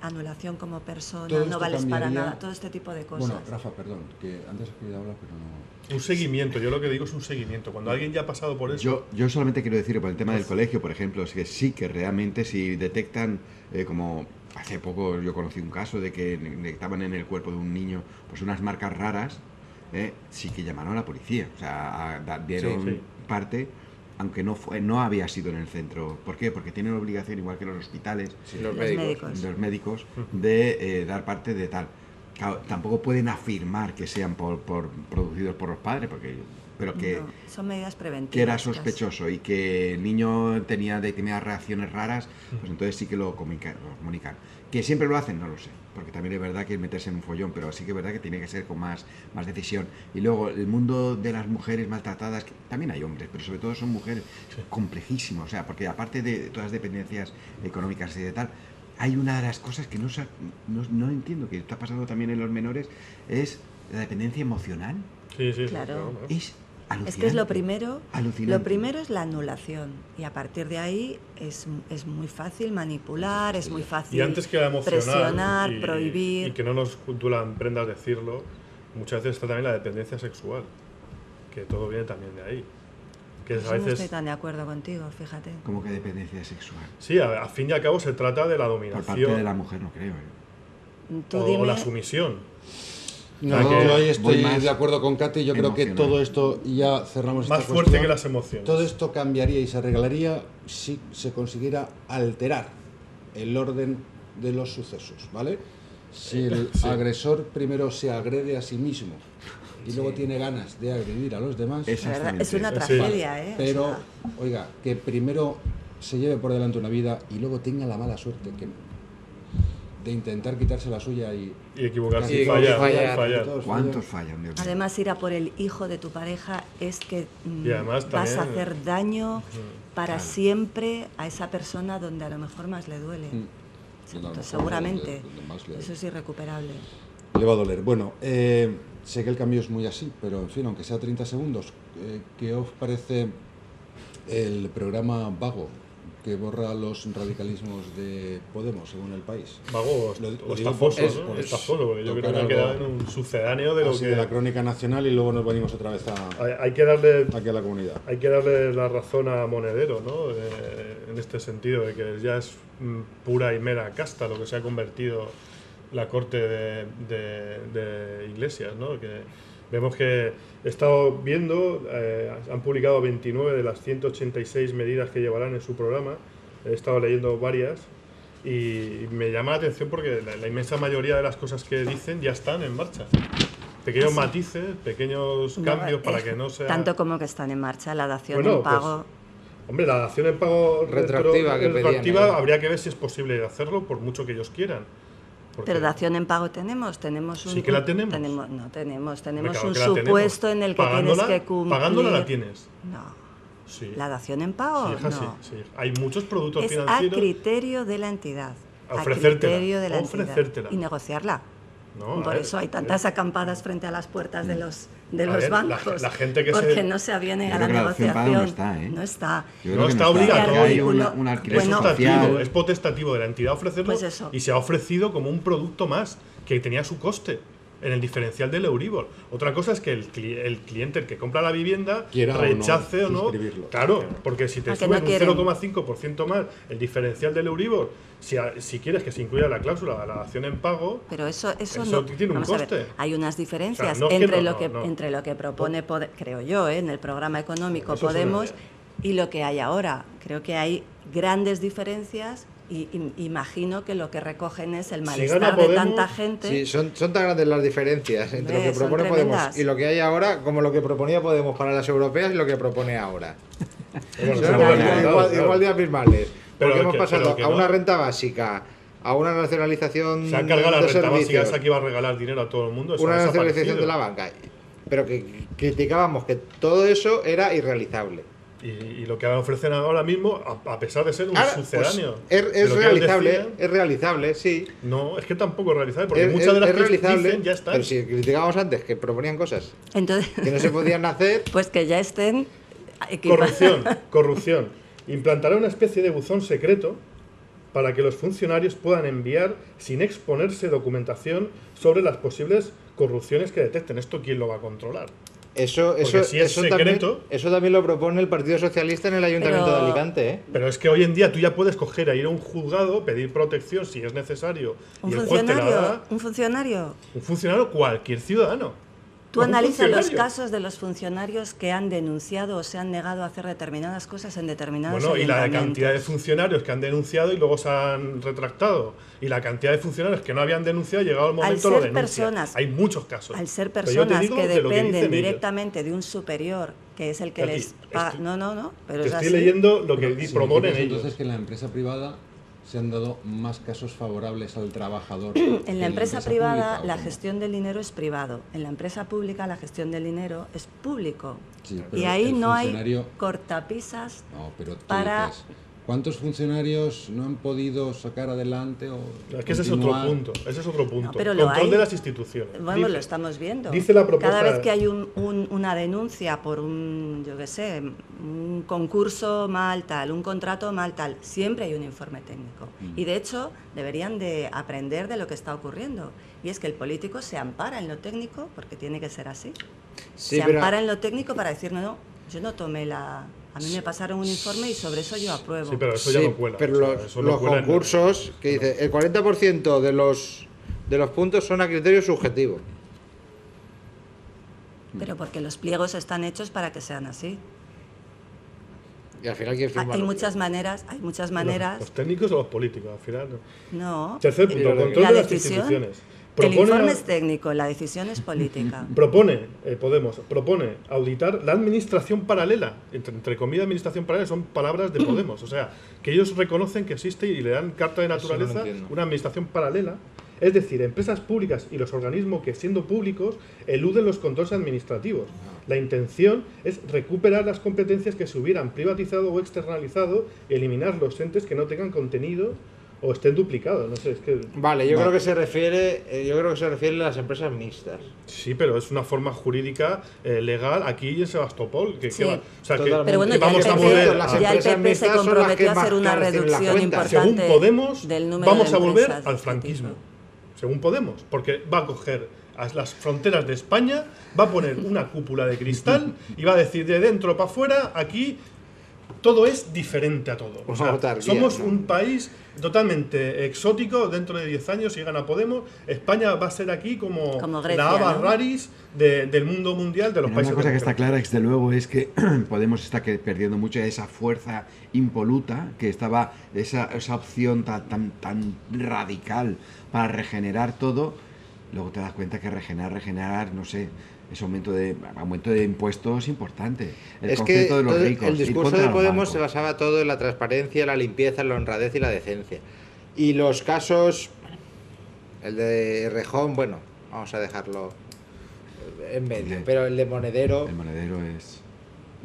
Speaker 2: como persona, no vales para nada, todo este tipo de cosas.
Speaker 1: Bueno, Rafa, perdón, que antes he querido hablar, pero no...
Speaker 4: Un seguimiento, yo lo que digo es un seguimiento. Cuando alguien ya ha pasado por eso...
Speaker 3: Yo solamente quiero decir, por el tema del colegio, por ejemplo, es que sí que realmente si detectan, como hace poco yo conocí un caso de que detectaban en el cuerpo de un niño pues unas marcas raras, sí que llamaron a la policía, o sea, dieron parte... aunque no había sido en el centro. ¿Por qué? Porque tienen obligación, igual que los hospitales, los médicos, de dar parte de tal. Claro, tampoco pueden afirmar que sean producidos por los padres, pero que,
Speaker 2: son medidas preventivas,
Speaker 3: que era sospechoso y que el niño tenía reacciones raras, pues entonces sí que lo comunican. Que siempre lo hacen, no lo sé, porque también es verdad que es meterse en un follón, pero sí que es verdad que tiene que ser con más decisión. Y luego el mundo de las mujeres maltratadas, que también hay hombres, pero sobre todo son mujeres complejísimos, o sea, porque aparte de todas las dependencias económicas y de tal, hay una de las cosas que no entiendo, que está pasando también en los menores, es la dependencia emocional.
Speaker 4: Sí,
Speaker 2: claro.
Speaker 3: Es alucinante.
Speaker 2: Es que es lo primero.
Speaker 3: Alucinante.
Speaker 2: Lo primero es la anulación y a partir de ahí es muy fácil manipular, es muy fácil
Speaker 4: y antes que la emocional,
Speaker 2: presionar, prohibir.
Speaker 4: Y que no nos duelan prendas decirlo, muchas veces está también la dependencia sexual, que todo viene también de ahí. Que
Speaker 2: a veces... No estoy tan de acuerdo contigo, fíjate.
Speaker 3: ¿Cómo que dependencia sexual?
Speaker 4: Sí, a fin y al cabo se trata de la dominación.
Speaker 3: Por parte de la mujer, no creo.
Speaker 4: O la sumisión.
Speaker 1: No, yo ahí estoy de acuerdo con Katy. Yo creo que todo esto, ya cerramos esta cuestión,
Speaker 4: más fuerte que las emociones.
Speaker 1: Todo esto cambiaría y se arreglaría si se consiguiera alterar el orden de los sucesos, ¿vale? Si el agresor primero se agrede a sí mismo y luego tiene ganas de agredir a los demás,
Speaker 2: es una tragedia,
Speaker 1: pero oiga, que primero se lleve por delante una vida y luego tenga la mala suerte de intentar quitarse la suya y
Speaker 4: equivocarse
Speaker 5: Y
Speaker 4: y fallar.
Speaker 3: ¿Cuántos fallan? Dios mío?
Speaker 2: Además, ir a por el hijo de tu pareja es que
Speaker 4: Y además
Speaker 2: vas a
Speaker 4: también-
Speaker 2: hacer daño para siempre a esa persona donde a lo mejor más le duele. Entonces, seguramente
Speaker 1: donde más le-
Speaker 2: eso es irrecuperable.
Speaker 1: Le va a doler. Bueno, sé que el cambio es muy así, pero en fin, aunque sea 30 segundos, ¿qué os parece el programa Vago, que borra los radicalismos de Podemos, según El País?
Speaker 4: Vago
Speaker 1: Lo
Speaker 4: o
Speaker 1: digo
Speaker 4: estafoso,
Speaker 1: por-
Speaker 4: ¿no?
Speaker 1: por
Speaker 4: Estafoso, porque yo creo
Speaker 1: tocar
Speaker 4: que ha quedado
Speaker 1: algo
Speaker 4: en un sucedáneo de lo
Speaker 1: así
Speaker 4: que...
Speaker 1: de la crónica nacional y luego nos venimos otra vez
Speaker 4: Hay que darle
Speaker 1: aquí a la comunidad.
Speaker 4: Hay que darle la razón a Monedero, ¿no? En este sentido, de que ya es pura y mera casta lo que se ha convertido la corte de Iglesias, ¿no? Que vemos que he estado viendo, han publicado 29 de las 186 medidas que llevarán en su programa, he estado leyendo varias y me llama la atención porque la inmensa mayoría de las cosas que dicen ya están en marcha. Pequeños matices, pequeños cambios para que no sea...
Speaker 2: Tanto como que están en marcha, la dación
Speaker 4: Bueno,
Speaker 2: en pago.
Speaker 4: Hombre, la dación en pago
Speaker 5: Retroactiva que pedían ahí.
Speaker 4: habría que ver si es posible hacerlo por mucho que ellos quieran. Porque-
Speaker 2: Pero dación en pago tenemos un...
Speaker 4: Sí que la tenemos.
Speaker 2: Tenemos
Speaker 4: Hombre, claro
Speaker 2: un
Speaker 4: que la
Speaker 2: supuesto
Speaker 4: tenemos.
Speaker 2: en el que tienes que cumplir...
Speaker 4: Pagándola la tienes.
Speaker 2: No.
Speaker 4: Sí.
Speaker 2: ¿La dación en pago?
Speaker 4: Sí, es así,
Speaker 2: No.
Speaker 4: sí. Hay muchos productos
Speaker 2: Es a
Speaker 4: financieros.
Speaker 2: criterio de la entidad.
Speaker 4: Ofrecértela,
Speaker 2: A criterio de la
Speaker 4: ofrecértela.
Speaker 2: entidad. Y negociarla.
Speaker 4: No,
Speaker 2: Por
Speaker 4: a ver,
Speaker 2: eso hay tantas acampadas frente a las puertas de los
Speaker 4: A ver,
Speaker 2: bancos.
Speaker 4: la gente que
Speaker 2: porque
Speaker 4: se-
Speaker 2: no se aviene
Speaker 3: Yo
Speaker 2: a la
Speaker 3: creo que la dación en pago
Speaker 2: negociación.
Speaker 3: no está, ¿eh?
Speaker 2: No está.
Speaker 3: Yo
Speaker 4: No
Speaker 3: creo que
Speaker 4: está
Speaker 3: no
Speaker 4: obligatorio.
Speaker 3: Hay
Speaker 2: Artículo-
Speaker 3: un
Speaker 4: Es
Speaker 3: alquiler
Speaker 2: Bueno,
Speaker 4: potestativo,
Speaker 3: social.
Speaker 4: es potestativo de la entidad ofrecerlo
Speaker 2: Pues eso.
Speaker 4: y se ha ofrecido como un producto más que tenía su coste en el diferencial del Euribor. Otra cosa es que el cliente, el que compra la vivienda,
Speaker 1: Quiera o no
Speaker 4: rechace o no.
Speaker 1: suscribirlo.
Speaker 4: Claro, porque si te
Speaker 2: ¿A que
Speaker 4: suben
Speaker 2: no
Speaker 4: un
Speaker 2: quieren?
Speaker 4: 0,5% más el diferencial del Euribor, si quieres que se incluya la cláusula de la dación en pago,
Speaker 2: Pero eso
Speaker 4: Eso
Speaker 2: no
Speaker 4: tiene un
Speaker 2: vamos a ver,
Speaker 4: coste.
Speaker 2: hay unas diferencias
Speaker 4: O sea, no es que
Speaker 2: entre
Speaker 4: no,
Speaker 2: lo
Speaker 4: no,
Speaker 2: que
Speaker 4: no.
Speaker 2: entre lo que propone creo yo, en el programa económico
Speaker 4: Eso es una
Speaker 2: Podemos
Speaker 4: idea.
Speaker 2: y lo que hay ahora. Creo que hay grandes diferencias y imagino que lo que recogen es el
Speaker 4: Si
Speaker 2: malestar
Speaker 4: gana
Speaker 2: de
Speaker 4: Podemos,
Speaker 2: tanta gente.
Speaker 5: Sí, son tan grandes las diferencias entre lo que
Speaker 2: Son
Speaker 5: propone
Speaker 2: tremendas.
Speaker 5: Podemos y lo que hay ahora, como lo que proponía Podemos para las europeas y lo que propone ahora.
Speaker 4: bueno,
Speaker 5: Son
Speaker 4: eso
Speaker 2: claro,
Speaker 4: es verdad,
Speaker 5: igual,
Speaker 4: claro.
Speaker 5: igual de abismales.
Speaker 4: Pero
Speaker 5: Porque hemos
Speaker 4: que-
Speaker 5: pasado
Speaker 4: pero que
Speaker 5: a
Speaker 4: no.
Speaker 5: una renta básica, a una nacionalización
Speaker 4: Se han cargado la
Speaker 5: de
Speaker 4: renta básica
Speaker 5: servicios,
Speaker 4: esa que iba a regalar dinero a todo el mundo. Eso
Speaker 5: una
Speaker 4: ha
Speaker 5: nacionalización
Speaker 4: desaparecido.
Speaker 5: de la banca. Pero que criticábamos que todo eso era irrealizable.
Speaker 4: Y lo que ofrecen ahora mismo, a pesar de ser un
Speaker 5: Ahora,
Speaker 4: sucedáneo.
Speaker 5: pues,
Speaker 4: de
Speaker 5: es
Speaker 4: lo que ellos
Speaker 5: realizable,
Speaker 4: decían,
Speaker 5: es realizable, sí.
Speaker 4: no, es que tampoco es realizable, porque
Speaker 5: Es,
Speaker 4: muchas de las
Speaker 5: es
Speaker 4: que
Speaker 5: realizable,
Speaker 4: dicen ya están.
Speaker 5: pero si criticábamos antes que proponían cosas
Speaker 2: Entonces,
Speaker 5: que no se podían hacer,
Speaker 2: pues que ya estén equipados.
Speaker 4: Corrupción. Implantará una especie de buzón secreto para que los funcionarios puedan enviar sin exponerse documentación sobre las posibles corrupciones que detecten. ¿Esto quién lo va a controlar?
Speaker 5: eso
Speaker 4: si es secreto-
Speaker 5: eso también lo propone el Partido Socialista en el Ayuntamiento
Speaker 2: Pero-
Speaker 5: de Alicante, ¿eh?
Speaker 4: Pero es que hoy en día tú ya puedes coger a ir a un juzgado, pedir protección si es necesario,
Speaker 2: Un
Speaker 4: y el juez te la da.
Speaker 2: funcionario.
Speaker 4: Un funcionario, cualquier ciudadano.
Speaker 2: Tú
Speaker 4: No un
Speaker 2: analizas los
Speaker 4: funcionario.
Speaker 2: casos de los funcionarios que han denunciado o se han negado a hacer determinadas cosas en determinados
Speaker 4: Bueno, y la
Speaker 2: ayuntamientos.
Speaker 4: cantidad de funcionarios que han denunciado y luego se han retractado. Y la cantidad de funcionarios que no habían denunciado, llegado el momento
Speaker 2: ser
Speaker 4: lo denuncian.
Speaker 2: personas-
Speaker 4: Hay muchos casos.
Speaker 2: Al ser
Speaker 4: Pero yo te
Speaker 2: personas
Speaker 4: digo
Speaker 2: que
Speaker 4: de lo
Speaker 2: dependen
Speaker 4: dicen ellos.
Speaker 2: directamente de un superior, que es el que
Speaker 4: Aquí,
Speaker 2: les paga.
Speaker 4: estoy-
Speaker 2: No, pero
Speaker 4: Te
Speaker 2: es
Speaker 4: estoy
Speaker 2: así.
Speaker 4: leyendo lo que
Speaker 1: Pero
Speaker 4: proponen
Speaker 1: significa
Speaker 4: ellos.
Speaker 1: entonces que en la empresa privada se han dado más casos favorables al trabajador.
Speaker 2: En la empresa privada
Speaker 1: pública, ¿o
Speaker 2: la
Speaker 1: cómo?
Speaker 2: gestión del dinero es privado. En la empresa pública la gestión del dinero es público.
Speaker 1: Sí,
Speaker 2: Y
Speaker 1: pero
Speaker 2: ahí
Speaker 1: el
Speaker 2: no hay
Speaker 1: funcionario-
Speaker 2: cortapisas.
Speaker 1: No, pero tú
Speaker 2: para-
Speaker 1: dices, ¿cuántos funcionarios no han podido sacar adelante o
Speaker 4: Es que ese es otro
Speaker 1: continuar?
Speaker 4: punto. Ese es otro punto.
Speaker 2: No, pero lo
Speaker 4: Control
Speaker 2: hay.
Speaker 4: de las instituciones.
Speaker 2: Bueno,
Speaker 4: Dice-
Speaker 2: lo estamos viendo.
Speaker 4: dice la propuesta-
Speaker 2: Cada vez que hay una denuncia por un, yo qué sé, un concurso mal tal, un contrato mal tal, siempre hay un informe técnico. Y de hecho, deberían de aprender de lo que está ocurriendo. Y es que el político se ampara en lo técnico, porque tiene que ser así.
Speaker 5: Sí,
Speaker 2: se
Speaker 5: pero-
Speaker 2: ampara en lo técnico para decir, no, yo no tomé la... A mí me pasaron un informe y sobre eso yo apruebo.
Speaker 4: Sí, pero eso ya
Speaker 5: Sí,
Speaker 4: no cuela.
Speaker 5: pero
Speaker 4: o sea,
Speaker 5: los,
Speaker 4: eso no
Speaker 5: los
Speaker 4: cuela en-
Speaker 5: concursos, que dice, el 40% de los puntos son a criterio subjetivo.
Speaker 2: Pero porque los pliegos están hechos para que sean así.
Speaker 5: Y al final, ¿quién firma?
Speaker 2: Hay
Speaker 5: los
Speaker 2: muchas
Speaker 5: pliegos?
Speaker 2: maneras, hay muchas
Speaker 4: Los
Speaker 2: maneras.
Speaker 4: técnicos o los políticos, al final. No.
Speaker 2: No.
Speaker 4: Tercer punto,
Speaker 2: La
Speaker 4: control de las
Speaker 2: decisión-
Speaker 4: instituciones.
Speaker 2: El informe es técnico, la decisión es política.
Speaker 4: Podemos propone auditar la administración paralela, entre comillas administración paralela, son palabras de Podemos, o sea, que ellos reconocen que existe y le dan carta de naturaleza una administración paralela, es decir, empresas públicas y los organismos que siendo públicos eluden los controles administrativos. La intención es recuperar las competencias que se hubieran privatizado o externalizado y eliminar los entes que no tengan contenido o estén duplicados, no sé, es que...
Speaker 5: Vale, yo creo que se refiere a las empresas mixtas.
Speaker 4: Sí, pero es una forma jurídica legal aquí en Sebastopol.
Speaker 2: Sí,
Speaker 4: o sea,
Speaker 2: pero bueno,
Speaker 4: que vamos a volver
Speaker 2: ya el PP se comprometió a hacer una reducción importante.
Speaker 4: Según Podemos,
Speaker 2: del número
Speaker 4: vamos
Speaker 2: de
Speaker 4: a volver
Speaker 2: empresas
Speaker 4: al franquismo. Según Podemos, porque va a coger a las fronteras de España, va a poner una cúpula de cristal y va a decir de dentro para afuera, aquí todo es diferente a todo. O sea, somos un país totalmente exótico. Dentro de 10 años, si gana Podemos, España va a ser aquí como Grecia, la ava raris del mundo mundial de los países.
Speaker 3: Una cosa que está clara, desde luego, es que Podemos está perdiendo mucho esa fuerza impoluta que estaba, esa opción tan radical para regenerar todo. Luego te das cuenta que regenerar, no sé, es aumento de impuestos importante. El concepto de los ricos.
Speaker 5: El discurso de Podemos se basaba todo en la transparencia, la limpieza, la honradez y la decencia. Y los casos, el de Rejón, bueno, vamos a dejarlo en medio, pero el de Monedero...
Speaker 3: El Monedero es...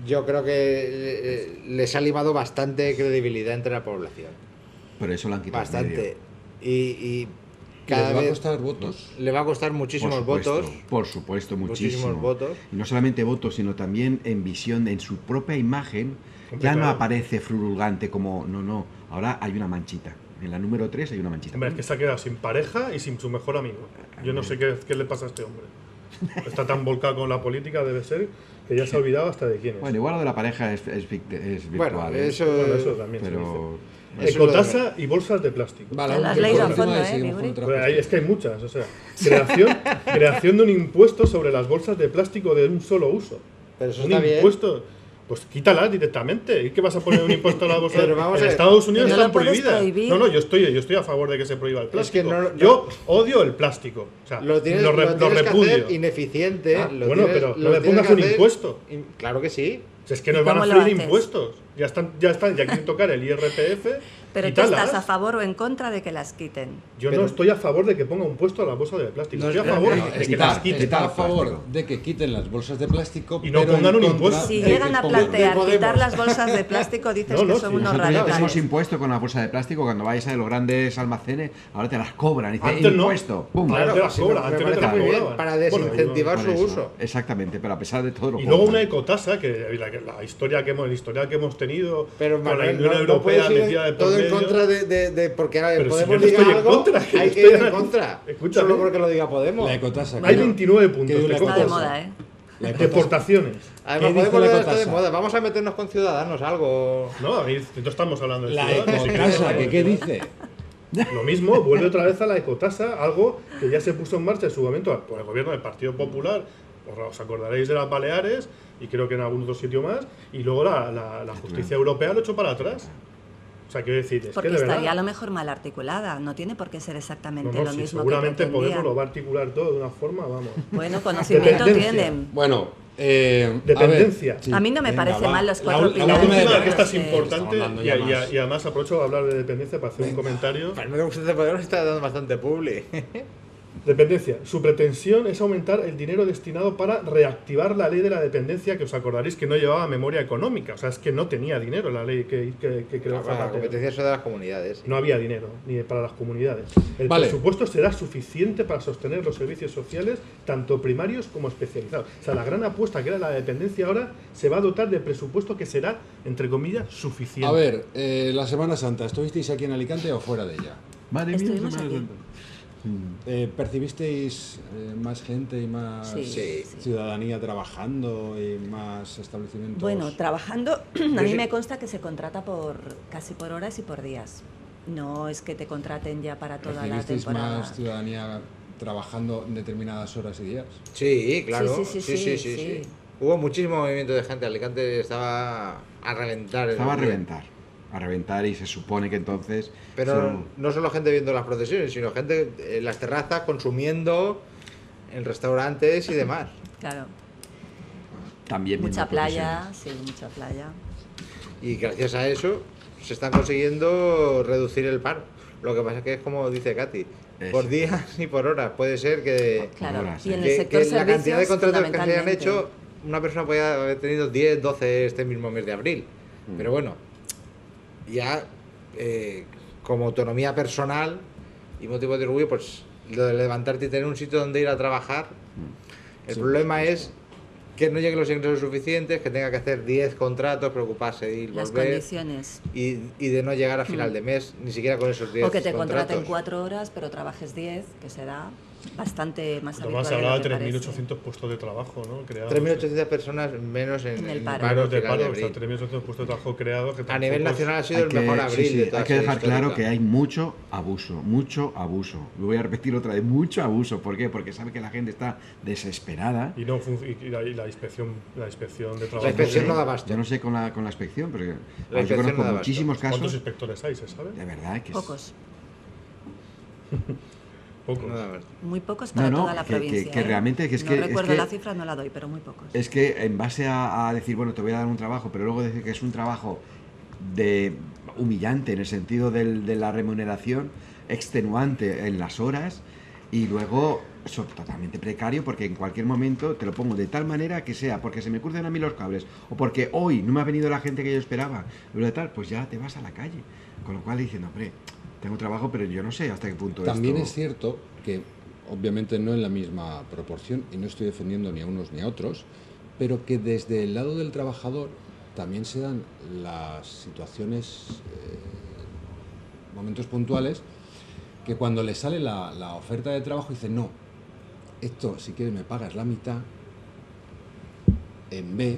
Speaker 5: Yo creo que les ha limado bastante credibilidad entre la población.
Speaker 3: Pero eso lo han quitado.
Speaker 5: Bastante. Y
Speaker 1: cada vez va a costar votos.
Speaker 5: Le va a costar muchísimos votos.
Speaker 3: Por supuesto, muchísimos
Speaker 5: votos.
Speaker 3: Y no solamente votos, sino también en visión, en su propia imagen. Ya no aparece frulgante como... No. Ahora hay una manchita. En la número 3 hay una manchita.
Speaker 4: Hombre, es que se ha quedado sin pareja y sin su mejor amigo. Yo no sé qué le pasa a este hombre. Está tan volcado con la política, debe ser, que ya se ha olvidado hasta de quién es.
Speaker 3: Bueno, igual lo de la pareja es virtual.
Speaker 5: Bueno, eso
Speaker 4: también
Speaker 3: pero...
Speaker 4: Ecotasa y bolsas de plástico.
Speaker 2: Vale, las leyes a fondo,
Speaker 4: es que hay muchas, o sea, creación de un impuesto sobre las bolsas de plástico de un solo uso.
Speaker 5: Pero eso
Speaker 4: un
Speaker 5: está
Speaker 4: impuesto, bien. Pues quítalas directamente. ¿Y qué vas a poner un impuesto a la bolsa? En Estados Unidos
Speaker 2: no
Speaker 4: están prohibidas.
Speaker 2: No,
Speaker 4: yo estoy a favor de que se prohíba el plástico.
Speaker 5: Es que
Speaker 4: yo odio el plástico. O sea,
Speaker 5: lo tienes que hacer ineficiente.
Speaker 4: Pero no le pongas un impuesto.
Speaker 5: Claro que sí.
Speaker 4: Es que nos van a freír impuestos. Ya quieren tocar el IRPF.
Speaker 2: Pero tú estás a favor o en contra de que las quiten.
Speaker 4: Yo no estoy a favor de que ponga un impuesto a las bolsas de plástico. Estoy a favor de que las quiten.
Speaker 1: Está a favor de que quiten las bolsas de plástico
Speaker 4: y no pongan un impuesto.
Speaker 2: Si llegan a plantear quitar las bolsas de plástico, dices que son unos radicales.
Speaker 3: Tenemos impuesto con la bolsa de plástico cuando vais a los grandes almacenes, ahora te las cobran. Dice,
Speaker 4: antes
Speaker 3: impuesto.
Speaker 4: ¡Pum! Claro, te las cobran. Antes no te las cobraban.
Speaker 5: Para desincentivar su uso.
Speaker 3: Exactamente, pero a pesar de todo lo
Speaker 4: y luego una ecotasa, que el historial que hemos tenido
Speaker 5: con
Speaker 4: la Unión Europea metida de por medio.
Speaker 5: Todo en contra de porque Podemos
Speaker 4: si
Speaker 5: diga algo, hay que ir en contra. Solo porque lo diga Podemos.
Speaker 1: La ecotasa.
Speaker 4: Hay 29 puntos.
Speaker 2: Está de moda,
Speaker 4: Deportaciones.
Speaker 5: Además, Podemos está de moda. Vamos a meternos con Ciudadanos, algo.
Speaker 4: No, no estamos hablando de
Speaker 1: la
Speaker 4: Ciudadanos.
Speaker 1: ecotasa, ¿qué dice?
Speaker 4: Lo mismo, vuelve otra vez a la ecotasa, algo que ya se puso en marcha en su momento por el gobierno del Partido Popular. Os acordaréis de las Baleares y creo que en algún otro sitio más. Y luego la justicia europea lo echó para atrás. O sea, quiero decir,
Speaker 2: porque estaría a lo mejor mal articulada, no tiene por qué ser exactamente lo mismo.
Speaker 4: Seguramente Podemos lo va a articular todo de una forma, vamos.
Speaker 2: Bueno, conocimiento tienen.
Speaker 1: Bueno,
Speaker 4: dependencia.
Speaker 2: A mí no me parece mal los 4 pilares.
Speaker 4: La última que esta es importante y además aprovecho de hablar de dependencia para hacer un comentario.
Speaker 5: Para mí usted Podemos está dando bastante publi.
Speaker 4: Dependencia. Su pretensión es aumentar el dinero destinado para reactivar la ley de la dependencia, que os acordaréis que no llevaba memoria económica. O sea, es que no tenía dinero la ley que creó Zapatero.
Speaker 5: La competencia es de las comunidades.
Speaker 4: No había dinero ni para las comunidades. El presupuesto será suficiente para sostener los servicios sociales, tanto primarios como especializados. O sea, la gran apuesta que era la dependencia ahora se va a dotar de presupuesto que será, entre comillas, suficiente.
Speaker 1: A ver, la Semana Santa, ¿estuvisteis aquí en Alicante o fuera de ella?
Speaker 3: Madre mía,
Speaker 2: Estuvimos aquí.
Speaker 1: ¿Percibisteis más gente y más
Speaker 2: sí.
Speaker 1: ciudadanía trabajando y más establecimientos?
Speaker 2: Bueno, trabajando, a mí me consta que se contrata casi por horas y por días. No es que te contraten ya para toda la temporada.
Speaker 1: ¿Más ciudadanía trabajando en determinadas horas y días?
Speaker 5: Sí, claro.
Speaker 2: Sí.
Speaker 5: Hubo muchísimo movimiento de gente. Alicante estaba a reventar.
Speaker 3: Estaba a reventar. a reventar, y se supone que entonces...
Speaker 5: Pero no solo gente viendo las procesiones, sino gente en las terrazas consumiendo en restaurantes y demás.
Speaker 2: Claro.
Speaker 3: También
Speaker 2: mucha playa, sí, mucha playa.
Speaker 5: Y gracias a eso se están consiguiendo reducir el paro. Lo que pasa es que es como dice Katy, por días y por horas. Puede ser que,
Speaker 2: claro.
Speaker 3: Horas,
Speaker 2: y en el sector
Speaker 5: que la cantidad de contratos que se hayan
Speaker 2: fundamentalmente.
Speaker 5: hecho, una persona puede haber tenido 10, 12 este mismo mes de abril. Pero bueno, ya como autonomía personal y motivo de orgullo, pues lo de levantarte y tener un sitio donde ir a trabajar. El problema es que no lleguen los ingresos suficientes, que tenga que hacer 10 contratos, preocuparse de ir,
Speaker 2: Las
Speaker 5: volver,
Speaker 2: condiciones.
Speaker 5: y de no llegar a final de mes, ni siquiera con esos 10
Speaker 2: O que te
Speaker 5: contratos.
Speaker 2: contraten 4 horas, pero trabajes 10, que será bastante más habitual.
Speaker 4: Además, se hablaba
Speaker 2: de
Speaker 4: de
Speaker 2: lo que parece.
Speaker 4: 3.800 puestos de trabajo, ¿no? Creados.
Speaker 5: 3.800 personas menos en
Speaker 2: el
Speaker 5: el
Speaker 2: paro.
Speaker 5: paro,
Speaker 4: Menos de
Speaker 5: final
Speaker 4: paro,
Speaker 5: de
Speaker 4: o sea,
Speaker 5: abril.
Speaker 4: 3.800 puestos de trabajo creados. Que
Speaker 5: A nivel
Speaker 4: tampoco
Speaker 5: nacional ha
Speaker 4: es-
Speaker 5: sido el mejor abril de toda
Speaker 3: hay que
Speaker 5: su
Speaker 3: dejar claro
Speaker 5: histórica.
Speaker 3: que hay mucho abuso, mucho abuso. Lo voy a repetir otra vez, mucho abuso. ¿Por qué? Porque sabe que la gente está desesperada.
Speaker 4: Y, no y la inspección de trabajo.
Speaker 5: La inspección
Speaker 3: sé,
Speaker 5: no da abasto.
Speaker 3: Yo no sé con la inspección, pero
Speaker 5: La
Speaker 3: yo
Speaker 5: inspección
Speaker 3: conozco
Speaker 5: no da abasto.
Speaker 3: muchísimos
Speaker 4: ¿Cuántos
Speaker 3: casos.
Speaker 4: inspectores hay, se sabe?
Speaker 3: De verdad que es...
Speaker 2: Pocos.
Speaker 4: Pocos.
Speaker 5: No da abasto.
Speaker 2: Muy pocos para
Speaker 3: No,
Speaker 2: toda la provincia.
Speaker 3: que realmente que es
Speaker 2: no
Speaker 3: que...
Speaker 2: recuerdo
Speaker 3: es que,
Speaker 2: la cifra, no la doy, pero muy pocos.
Speaker 3: es que en base a decir, bueno, te voy a dar un trabajo, pero luego decir que es un trabajo de humillante en el sentido de la remuneración, extenuante en las horas, y luego totalmente precario, porque en cualquier momento te lo pongo de tal manera que sea porque se me crucen a mí los cables, o porque hoy no me ha venido la gente que yo esperaba, pero de tal, pues ya te vas a la calle. Con lo cual diciendo, hombre, tengo trabajo, pero yo no sé hasta qué punto
Speaker 1: También
Speaker 3: esto...
Speaker 1: es cierto que, obviamente no en la misma proporción, y no estoy defendiendo ni a unos ni a otros, pero que desde el lado del trabajador también se dan las situaciones, momentos puntuales, que cuando le sale la oferta de trabajo dice, no, esto si quieres me pagas la mitad en B,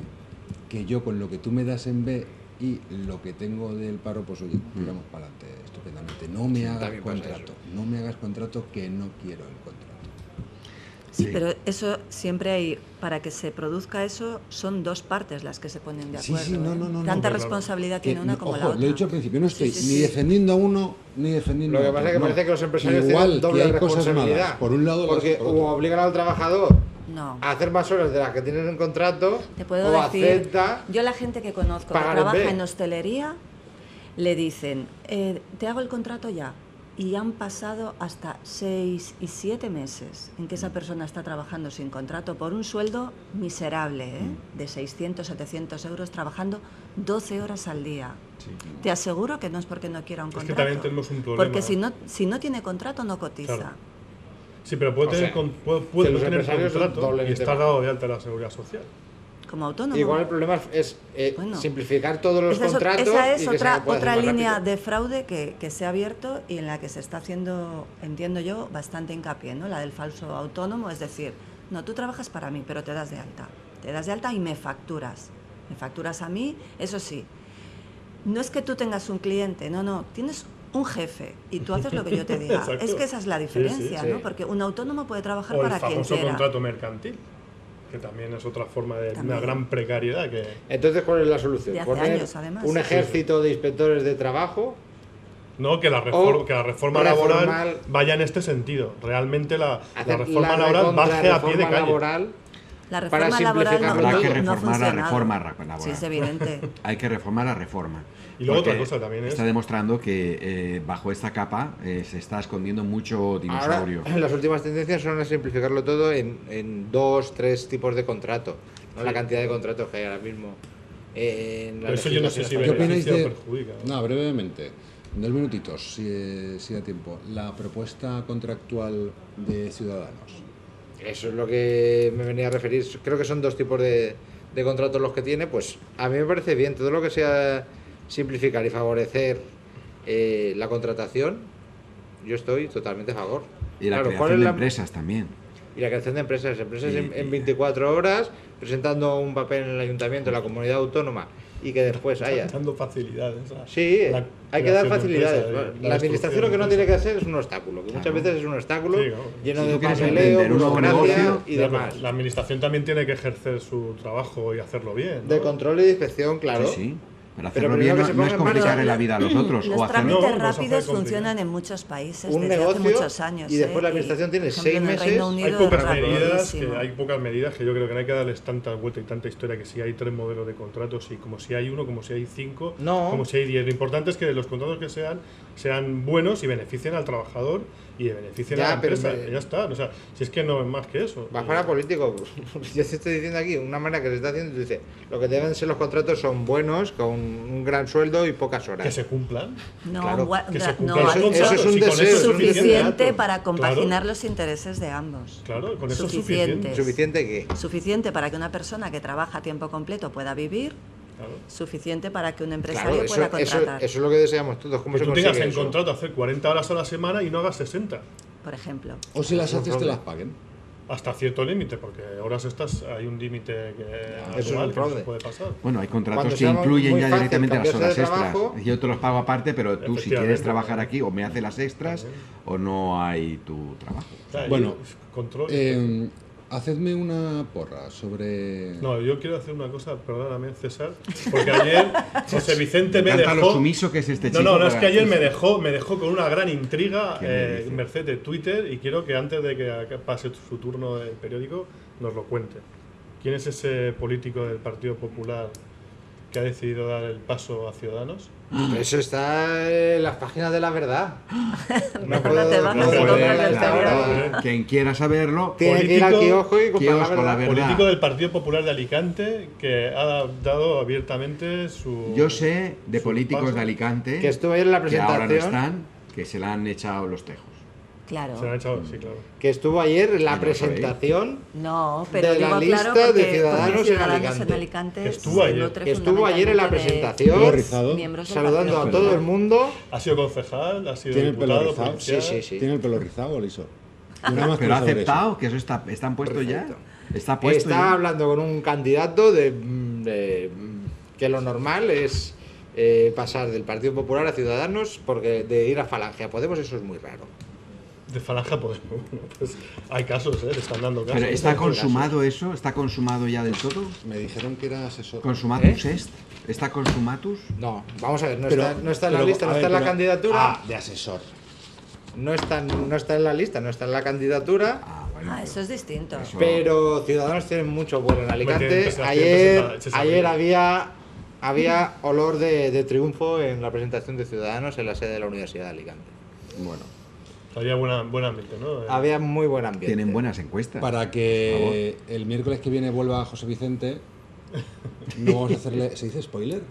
Speaker 1: que yo con lo que tú me das en B y lo que tengo del paro, pues oye, tiramos para adelante estupendamente. No me hagas
Speaker 5: también pasa
Speaker 1: contrato, no me hagas contrato, que no quiero el contrato.
Speaker 2: Sí,
Speaker 3: Sí.
Speaker 2: pero eso siempre hay, para que se produzca eso, son dos partes las que se ponen de
Speaker 1: Sí,
Speaker 2: acuerdo.
Speaker 1: sí, no,
Speaker 2: ¿eh?
Speaker 1: no, no,
Speaker 2: Tanta
Speaker 1: no,
Speaker 2: responsabilidad
Speaker 1: Que,
Speaker 2: tiene una como
Speaker 1: ojo,
Speaker 2: la otra.
Speaker 1: lo he dicho al principio, no estoy
Speaker 2: Sí, sí,
Speaker 1: ni
Speaker 2: sí.
Speaker 1: defendiendo a uno ni defendiendo
Speaker 5: Lo que
Speaker 1: a otro.
Speaker 5: pasa es que parece que los empresarios
Speaker 1: Igual
Speaker 5: tienen doble
Speaker 1: que hay cosas
Speaker 5: responsabilidad.
Speaker 1: malas, por un lado las
Speaker 5: porque
Speaker 1: por
Speaker 5: o
Speaker 1: otro.
Speaker 5: obligan al trabajador
Speaker 2: No.
Speaker 5: a hacer más horas de las que tienen en contrato,
Speaker 2: Te puedo
Speaker 5: o
Speaker 2: decir,
Speaker 5: acepta.
Speaker 2: yo la gente que conozco que
Speaker 5: pagar en
Speaker 2: trabaja
Speaker 5: B.
Speaker 2: en hostelería, le dicen, te hago el contrato ya. Y han pasado hasta 6 y 7 meses en que esa persona está trabajando sin contrato por un sueldo miserable, de 600, 700 euros, trabajando 12 horas al día. Te aseguro que no es porque no quiera un
Speaker 4: Es que
Speaker 2: contrato.
Speaker 4: también tenemos un problema.
Speaker 2: Porque si no tiene contrato, no cotiza.
Speaker 4: Claro. Sí, pero puede
Speaker 5: O
Speaker 4: tener,
Speaker 5: sea,
Speaker 4: puede
Speaker 5: que los
Speaker 4: no tener
Speaker 5: empresarios son
Speaker 4: contrato y
Speaker 5: doblemente
Speaker 4: estar
Speaker 5: malos.
Speaker 4: dado de alta en la seguridad social.
Speaker 2: Como autónomo.
Speaker 5: Igual el problema es
Speaker 2: Bueno.
Speaker 5: simplificar todos los
Speaker 2: Esa es,
Speaker 5: contratos.
Speaker 2: esa es
Speaker 5: y que se pueda
Speaker 2: otra
Speaker 5: hacer más
Speaker 2: línea
Speaker 5: rápido.
Speaker 2: de fraude que se ha abierto y en la que se está haciendo, entiendo yo, bastante hincapié, ¿no? La del falso autónomo, es decir, no, tú trabajas para mí, pero te das de alta. Te das de alta y me facturas. Me facturas a mí, eso sí. No es que tú tengas un cliente, no, tienes un jefe y tú haces lo que yo te diga.
Speaker 4: Exacto.
Speaker 2: Es que esa es la
Speaker 4: Sí,
Speaker 2: diferencia,
Speaker 5: sí.
Speaker 2: ¿no? Porque un autónomo puede trabajar
Speaker 4: O el
Speaker 2: para quien
Speaker 4: famoso
Speaker 2: quiera.
Speaker 4: contrato mercantil, que también es otra forma de
Speaker 2: También.
Speaker 4: una gran precariedad que...
Speaker 5: Entonces, ¿cuál es la solución?
Speaker 2: De hace
Speaker 5: Poner
Speaker 2: años, además.
Speaker 5: un ejército de inspectores de trabajo.
Speaker 4: No, que la reforma laboral vaya en este sentido. Realmente la
Speaker 5: Hacer
Speaker 4: reforma laboral baje a pie de
Speaker 5: reforma
Speaker 4: calle.
Speaker 5: laboral.
Speaker 2: La
Speaker 5: Para
Speaker 2: reforma laboral
Speaker 5: simplificarlo
Speaker 2: no,
Speaker 3: Habrá que
Speaker 2: no ha
Speaker 3: reformar la
Speaker 2: funcionado.
Speaker 3: reforma laboral.
Speaker 2: Sí, es evidente.
Speaker 3: Hay que reformar la reforma.
Speaker 4: Y luego
Speaker 3: Porque
Speaker 4: otra cosa también es...
Speaker 3: está demostrando que bajo esta capa se está escondiendo mucho
Speaker 5: Ahora,
Speaker 3: dinosaurio.
Speaker 5: las últimas tendencias son a simplificarlo todo en 2, 3 tipos de contrato. No la cantidad de contratos que hay ahora mismo. En la
Speaker 4: Pero eso yo no sé si
Speaker 5: legislación
Speaker 1: ¿Qué
Speaker 5: española.
Speaker 1: opináis
Speaker 4: beneficia o
Speaker 1: de...?
Speaker 4: perjudica.
Speaker 1: No, brevemente, 2 minutitos, si da tiempo. La propuesta contractual de Ciudadanos.
Speaker 5: Eso es lo que me venía a referir. Creo que son 2 tipos de contratos los que tiene. Pues a mí me parece bien. Todo lo que sea simplificar y favorecer la contratación, yo estoy totalmente a favor.
Speaker 3: Y la
Speaker 5: Claro, ¿cuál
Speaker 3: creación
Speaker 5: es
Speaker 3: de
Speaker 5: la-
Speaker 3: empresas también.
Speaker 5: Y la creación de empresas. Empresas
Speaker 3: Sí,
Speaker 5: en 24 horas, presentando un papel en el ayuntamiento, en la comunidad autónoma, y que después haya...
Speaker 4: Dando facilidades.
Speaker 5: Sí,
Speaker 4: La
Speaker 5: hay que dar
Speaker 4: creación de
Speaker 5: facilidades.
Speaker 4: empresas,
Speaker 5: La administración lo que no
Speaker 4: destrucción de
Speaker 5: tiene que hacer es un obstáculo, que muchas veces es un obstáculo
Speaker 4: Sí, claro.
Speaker 5: lleno
Speaker 3: Si
Speaker 5: de
Speaker 3: tú quieres
Speaker 5: papeleo,
Speaker 3: emprender un nuevo
Speaker 5: burocracia
Speaker 3: negocio,
Speaker 5: y
Speaker 4: Claro,
Speaker 5: demás.
Speaker 4: la administración también tiene que ejercer su trabajo y hacerlo bien. ¿no?
Speaker 5: De control y de inspección, claro.
Speaker 3: Sí, sí. Pero hacerlo bien no es complicarle la vida a los otros.
Speaker 2: Los trámites rápidos funcionan en muchos países desde hace muchos años.
Speaker 5: Y después la administración tiene 6 meses.
Speaker 4: Hay pocas medidas que yo creo que no hay que darles tanta vuelta y tanta historia, que si hay 3 modelos de contratos, y como si hay 1, como si hay 5, como si hay 10. Lo importante es que los contratos que sean buenos y beneficien al trabajador y beneficien a la empresa. Ya está. O sea, si es que no es más que eso.
Speaker 5: Vas para político. Yo te estoy diciendo aquí, una manera que se está haciendo, dice, lo que deben ser los contratos son buenos, con un gran sueldo y pocas horas.
Speaker 4: Que se cumplan.
Speaker 2: No,
Speaker 4: claro, que se cumplan.
Speaker 2: No,
Speaker 5: eso es un deseo.
Speaker 2: Suficiente para compaginar los intereses de ambos.
Speaker 4: Claro, con eso es suficiente.
Speaker 5: ¿Suficiente qué?
Speaker 2: Suficiente para que una persona que trabaja a tiempo completo pueda vivir. Claro. Suficiente para que un empresario pueda contratar.
Speaker 5: Eso es lo que deseamos todos. ¿Cómo
Speaker 4: que tú tengas en contrato hacer 40 horas a la semana y no hagas 60.
Speaker 2: Por ejemplo.
Speaker 1: O si las haces te las paguen.
Speaker 4: Hasta cierto límite, porque horas estas hay un límite que no se puede pasar.
Speaker 3: Bueno, hay contratos que incluyen ya directamente las horas extras. Yo te los pago aparte, pero tú si quieres trabajar aquí o me haces las extras o no hay tu trabajo.
Speaker 1: Bueno, hacedme una porra sobre...
Speaker 4: No, yo quiero hacer una cosa, perdóname, César, porque ayer José Vicente me dejó...
Speaker 3: lo sumiso que es este chico.
Speaker 4: No, es que ayer me dejó con una gran intriga merced de Twitter, y quiero que antes de que pase su turno en el periódico nos lo cuente. ¿Quién es ese político del Partido Popular que ha decidido dar el paso a Ciudadanos?
Speaker 5: Eso está en las páginas de La Verdad.
Speaker 2: No puedo
Speaker 3: quien quiera saberlo,
Speaker 5: tiene que ir al kiosco y comprar
Speaker 3: La Verdad.
Speaker 4: Político del Partido Popular de Alicante que ha dado abiertamente su...
Speaker 3: Yo sé de políticos de Alicante
Speaker 5: que estuvo ayer en la presentación,
Speaker 3: que ahora no están, que se le han echado los tejos.
Speaker 2: Claro.
Speaker 4: Se le han echado, sí, claro.
Speaker 5: Que estuvo ayer en la presentación
Speaker 2: pero
Speaker 5: de la lista de Ciudadanos en Alicante.
Speaker 4: Que
Speaker 5: estuvo ayer en la presentación, saludando a todo el mundo.
Speaker 4: Ha sido concejal, ha sido
Speaker 1: ¿Tiene
Speaker 4: diputado,
Speaker 1: el pelo rizado?
Speaker 4: Sí.
Speaker 1: ¿Tiene el pelo rizado o liso?
Speaker 3: Pero ha aceptado que eso están puesto ya. Está puesto.
Speaker 5: Está hablando con un candidato de que lo normal es pasar del Partido Popular a Ciudadanos, porque de ir a Falange a Podemos eso es muy raro.
Speaker 4: De Falange a Podemos, pues hay casos, le están dando casos.
Speaker 3: ¿Pero está consumado eso? ¿Está consumado ya del todo?
Speaker 1: Me dijeron que era asesor.
Speaker 3: ¿Consumatus est? ¿Está consumatus?
Speaker 5: No, vamos a ver, no está en la lista, no está en la candidatura.
Speaker 1: De asesor.
Speaker 5: No está en la lista, no está en la candidatura.
Speaker 2: Eso es distinto.
Speaker 5: Pero Ciudadanos tienen mucho vuelo en Alicante. Ayer había olor de triunfo en la presentación de Ciudadanos en la sede de la Universidad de Alicante.
Speaker 3: Bueno.
Speaker 4: Había buen ambiente, ¿no?
Speaker 5: Había muy buen ambiente.
Speaker 3: Tienen buenas encuestas.
Speaker 1: Para que el miércoles que viene vuelva José Vicente, no vamos a hacerle... ¿Se dice spoiler?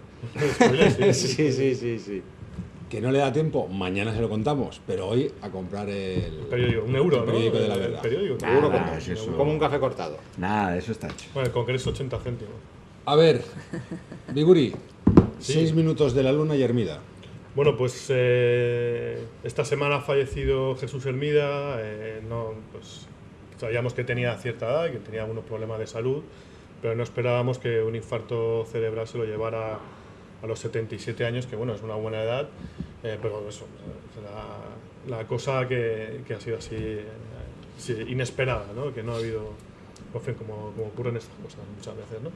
Speaker 4: Spoiler,
Speaker 5: sí.
Speaker 1: Que no le da tiempo, mañana se lo contamos, pero hoy a comprar el
Speaker 4: periódico, €1,
Speaker 1: el periódico de La Verdad.
Speaker 5: Como un café cortado.
Speaker 3: Nada, eso está hecho.
Speaker 4: Bueno, el Congreso 80 céntimos.
Speaker 1: A ver, Biguri, 6 minutos de la luna y Hermida.
Speaker 4: Bueno, pues esta semana ha fallecido Jesús Hermida. Pues sabíamos que tenía cierta edad y que tenía algunos problemas de salud, pero no esperábamos que un infarto cerebral se lo llevara a los 77 años, que bueno, es una buena edad, pero eso, la cosa que ha sido así inesperada, ¿no? Que no ha habido, como ocurren estas cosas muchas veces, ¿no?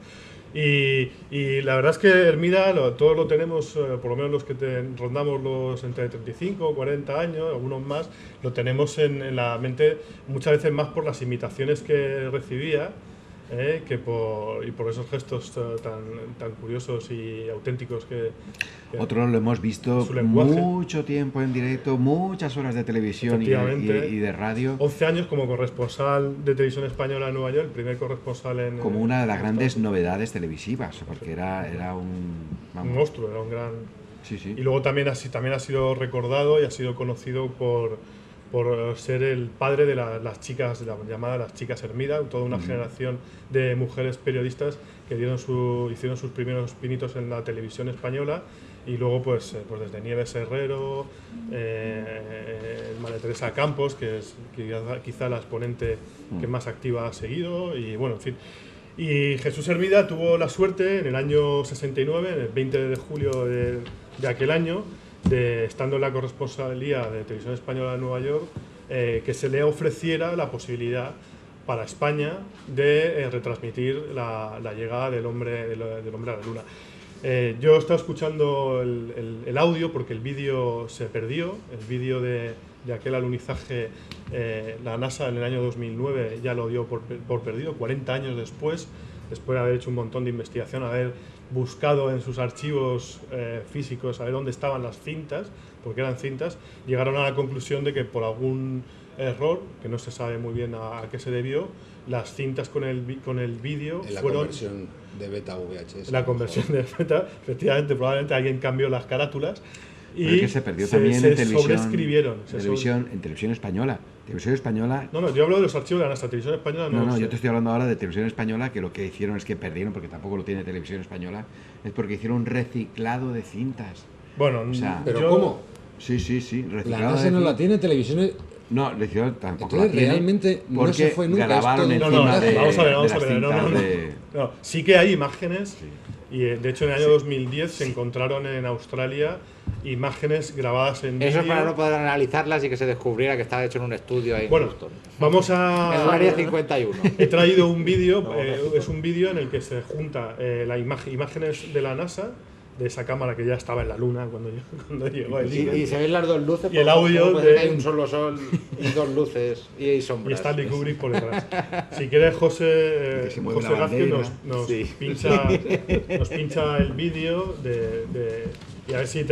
Speaker 4: Y la verdad es que Hermida, todos lo tenemos, por lo menos los que rondamos los entre 35 o 40 años, algunos más, lo tenemos en la mente muchas veces más por las imitaciones que recibía, que por esos gestos tan curiosos y auténticos que
Speaker 3: otros lo hemos visto mucho tiempo en directo, muchas horas de televisión y de radio.
Speaker 4: 11 años como corresponsal de televisión española en Nueva York, el primer corresponsal como
Speaker 3: una de las grandes novedades televisivas, porque era un
Speaker 4: monstruo, era un gran...
Speaker 3: Sí.
Speaker 4: Y luego también ha sido recordado y ha sido conocido por ser el padre de las chicas, llamadas las chicas Hermida, toda una generación de mujeres periodistas que hicieron sus primeros pinitos en la televisión española, y luego pues desde Nieves Herrero, María Teresa Campos, que es quizá la exponente que más activa ha seguido, y bueno, en fin. Y Jesús Hermida tuvo la suerte en el año 69, en el 20 de julio de aquel año, estando en la corresponsalía de Televisión Española de Nueva York, que se le ofreciera la posibilidad para España de retransmitir la llegada del hombre a la Luna. Yo estaba escuchando el audio porque el vídeo se perdió, el vídeo de aquel alunizaje, la NASA en el año 2009 ya lo dio por perdido, 40 años después de haber hecho un montón de investigación, haber buscado en sus archivos físicos, a ver dónde estaban las cintas, porque eran cintas, llegaron a la conclusión de que por algún error, que no se sabe muy bien a qué se debió, las cintas con el vídeo
Speaker 1: en la
Speaker 4: fueron...
Speaker 1: conversión de beta a VHS.
Speaker 4: La conversión de beta, efectivamente, probablemente alguien cambió las carátulas y
Speaker 3: que se perdió también en televisión,
Speaker 4: sobreescribieron.
Speaker 3: En televisión española. Televisión española...
Speaker 4: No, yo hablo de los archivos de la NASA, televisión española
Speaker 3: No, yo te estoy hablando ahora de televisión española, que lo que hicieron es que perdieron, porque tampoco lo tiene televisión española, es porque hicieron un reciclado de cintas.
Speaker 4: Bueno,
Speaker 3: o sea,
Speaker 1: ¿pero cómo?
Speaker 3: Sí, reciclado.
Speaker 1: La NASA no la tiene, televisión...
Speaker 3: No, le hicieron tampoco.
Speaker 1: Entonces, realmente no se fue nunca.
Speaker 3: Grabaron
Speaker 1: esto
Speaker 3: encima de,
Speaker 4: vamos a ver.
Speaker 3: de...
Speaker 4: No, sí que hay imágenes, y de hecho en el año 2010 se encontraron en Australia imágenes grabadas en
Speaker 5: Eso
Speaker 4: vídeo.
Speaker 5: es para no poder analizarlas y que se descubriera que estaba hecho en un estudio ahí en Houston.
Speaker 4: Vamos a...
Speaker 5: En el área 51.
Speaker 4: He traído un vídeo, es un vídeo en el que se junta imágenes de la NASA, de esa cámara que ya estaba en la luna cuando llegó el Eagle.
Speaker 5: Y se ven las dos luces.
Speaker 4: Y el audio
Speaker 5: de... Hay un solo sol y dos luces y hay sombras.
Speaker 4: Y Stanley Kubrick por detrás. Si quieres, José García nos pincha el vídeo y a ver si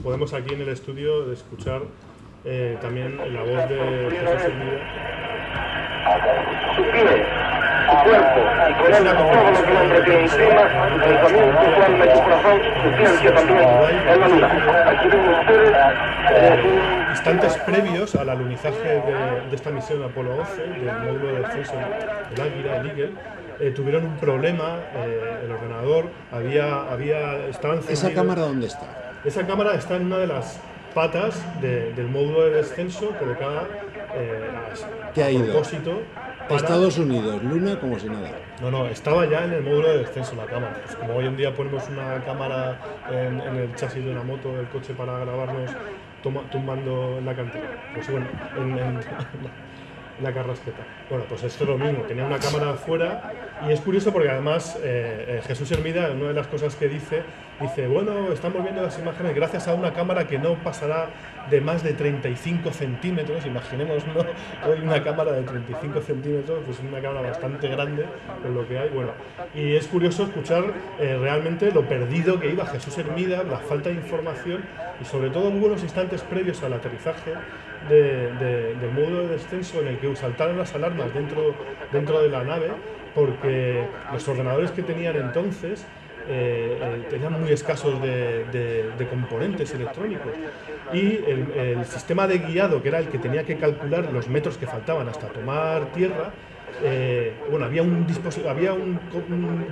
Speaker 4: podemos aquí en el estudio escuchar también la voz de Jesús Hermida.
Speaker 6: Su piel, su cuerpo, y con él todo lo que el hombre tiene encima, el pensamiento, su alma y su corazón, su ciencia también, en la luna. Aquí ven ustedes
Speaker 4: instantes previos al alunizaje de esta misión Apolo 11, del módulo de descenso del Águila, el Eagle, tuvieron un problema, el ordenador estaba encendido.
Speaker 1: ¿Esa cámara dónde está?
Speaker 4: Esa cámara está en una de las patas del módulo de descenso colocada
Speaker 1: ¿Qué ha ido?
Speaker 4: Propósito
Speaker 1: Estados Unidos, Luna, como si nada.
Speaker 4: No, estaba ya en el módulo de descenso la cámara. Pues como hoy en día ponemos una cámara en el chasis de una moto del coche para grabarnos tumbando en la cantina. Pues bueno, en la carrasqueta. Bueno, pues esto es lo mismo, tenía una cámara afuera y es curioso porque además Jesús Hermida, una de las cosas que dice, bueno, estamos viendo las imágenes gracias a una cámara que no pasará de más de 35 centímetros, imaginemos, ¿no? Hoy una cámara de 35 centímetros, pues es una cámara bastante grande con lo que hay, bueno, y es curioso escuchar realmente lo perdido que iba Jesús Hermida, la falta de información y sobre todo hubo unos instantes previos al aterrizaje del módulo de descenso en el que saltaron las alarmas dentro de la nave porque los ordenadores que tenían entonces tenían muy escasos de componentes electrónicos y el sistema de guiado, que era el que tenía que calcular los metros que faltaban hasta tomar tierra, había un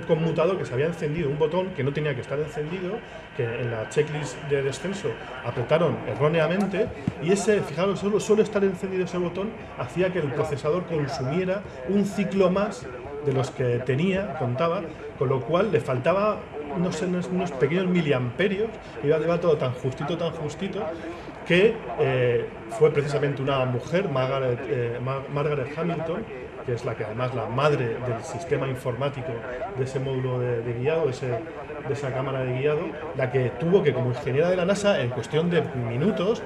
Speaker 4: conmutador que se había encendido, un botón que no tenía que estar encendido, que en la checklist de descenso apretaron erróneamente y fijaros, solo estar encendido ese botón hacía que el procesador consumiera un ciclo más de los que contaba, con lo cual le faltaba unos pequeños miliamperios, iba todo tan justito, que fue precisamente una mujer, Margaret Hamilton, que es además la madre del sistema informático de ese módulo de guiado, de esa cámara de guiado, la que tuvo que, como ingeniera de la NASA, en cuestión de minutos,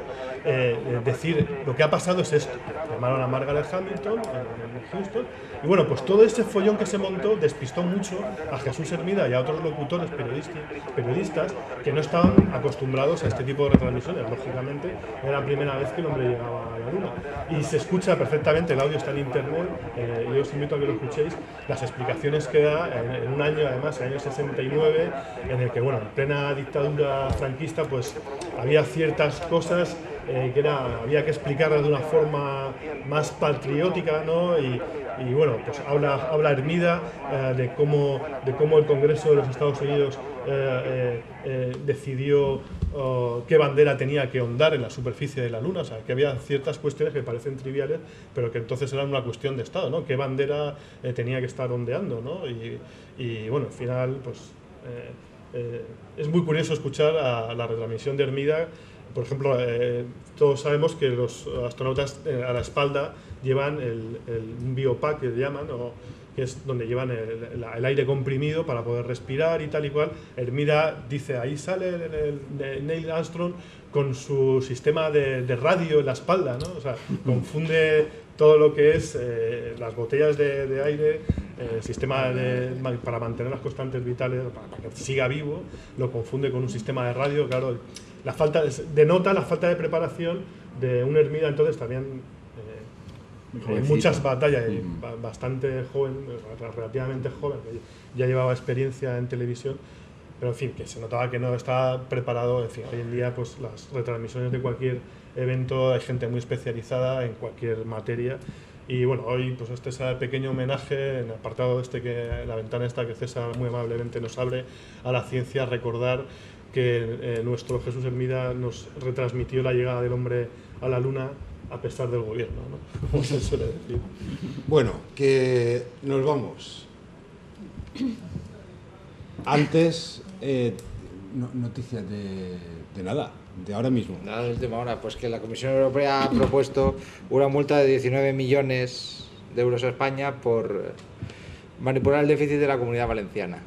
Speaker 4: decir lo que ha pasado es esto. Llamaron a Margaret Hamilton en Houston y bueno, pues todo ese follón que se montó despistó mucho a Jesús Hermida y a otros locutores periodistas que no estaban acostumbrados a este tipo de retransmisiones. Lógicamente era la primera vez que el hombre llegaba a la luna y se escucha perfectamente, el audio está en internet, yo os invito a que lo escuchéis, las explicaciones que da en un año, además, el año 69, en el que, bueno, en plena dictadura franquista, pues había ciertas cosas había que explicarlas de una forma más patriótica, ¿no? Y bueno, pues habla Hermida de cómo el Congreso de los Estados Unidos decidió qué bandera tenía que ondar en la superficie de la Luna, o sea, que había ciertas cuestiones que parecen triviales, pero que entonces eran una cuestión de Estado, ¿no? Qué bandera tenía que estar ondeando, ¿no? Y bueno, al final, pues es muy curioso escuchar a la retransmisión de Hermida. Por ejemplo, todos sabemos que los astronautas a la espalda llevan un biopack que llaman, que es donde llevan el aire comprimido para poder respirar y tal y cual. Hermida dice, ahí sale el Neil Armstrong con su sistema de radio en la espalda, ¿no? O sea, confunde todo lo que es las botellas de aire, el sistema para mantener las constantes vitales, para que siga vivo, lo confunde con un sistema de radio. Claro, denota la falta de preparación de un Hermida, entonces también en muchas batallas, bastante joven, relativamente joven, que ya llevaba experiencia en televisión, pero en fin, que se notaba que no estaba preparado. En fin, hoy en día pues las retransmisiones de cualquier evento hay gente muy especializada en cualquier materia, y bueno, hoy pues este es el pequeño homenaje en el apartado la ventana esta que César muy amablemente nos abre a la ciencia, recordar que nuestro Jesús Hermida nos retransmitió la llegada del hombre a la luna a pesar del gobierno, ¿no? Como se suele decir.
Speaker 1: Bueno, que nos vamos. Antes, noticias de nada, de ahora mismo.
Speaker 5: Nada de última hora, pues que la Comisión Europea ha propuesto una multa de 19 millones de euros a España por manipular el déficit de la Comunidad Valenciana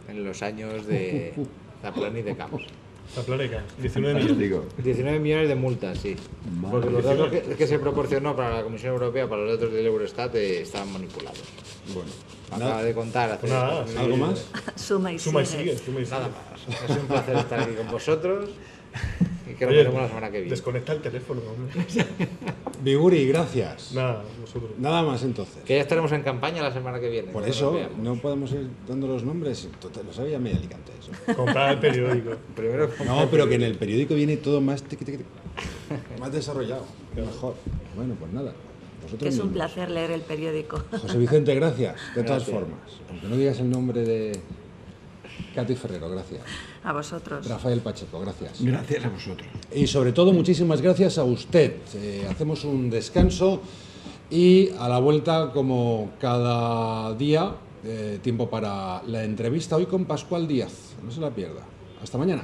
Speaker 5: en los años de Zaplana y de Camps.
Speaker 4: Zaplana y Camps, 19 millones.
Speaker 5: 19 millones de multas, sí. Porque los datos que se proporcionó para la Comisión Europea, para los datos del Eurostat, estaban manipulados.
Speaker 1: Bueno,
Speaker 5: acaba de contar.
Speaker 1: ¿Algo más?
Speaker 2: Suma y sigue.
Speaker 5: Nada más. Es un placer estar aquí con vosotros. Y que nos veremos la semana que viene.
Speaker 4: Desconecta el teléfono, hombre.
Speaker 1: Biguri, gracias.
Speaker 4: Nada, vosotros.
Speaker 1: Nada más entonces.
Speaker 5: Que ya estaremos en campaña la semana que viene.
Speaker 1: Por eso no podemos ir dando los nombres. Lo sabía medio Alicante eso.
Speaker 4: Comprar el periódico.
Speaker 5: Primero
Speaker 1: no, pero que en el periódico viene todo más más desarrollado, mejor. Bueno, pues nada.
Speaker 2: Es un placer leer el periódico.
Speaker 1: José Vicente, gracias. De todas formas, aunque no digas el nombre de Katy Ferrero, gracias.
Speaker 2: A vosotros.
Speaker 1: Rafael Pacheco, gracias.
Speaker 3: Gracias a vosotros.
Speaker 1: Y sobre todo, muchísimas gracias a usted. Hacemos un descanso y a la vuelta, como cada día, tiempo para la entrevista hoy con Pascual Díaz. No se la pierda. Hasta mañana.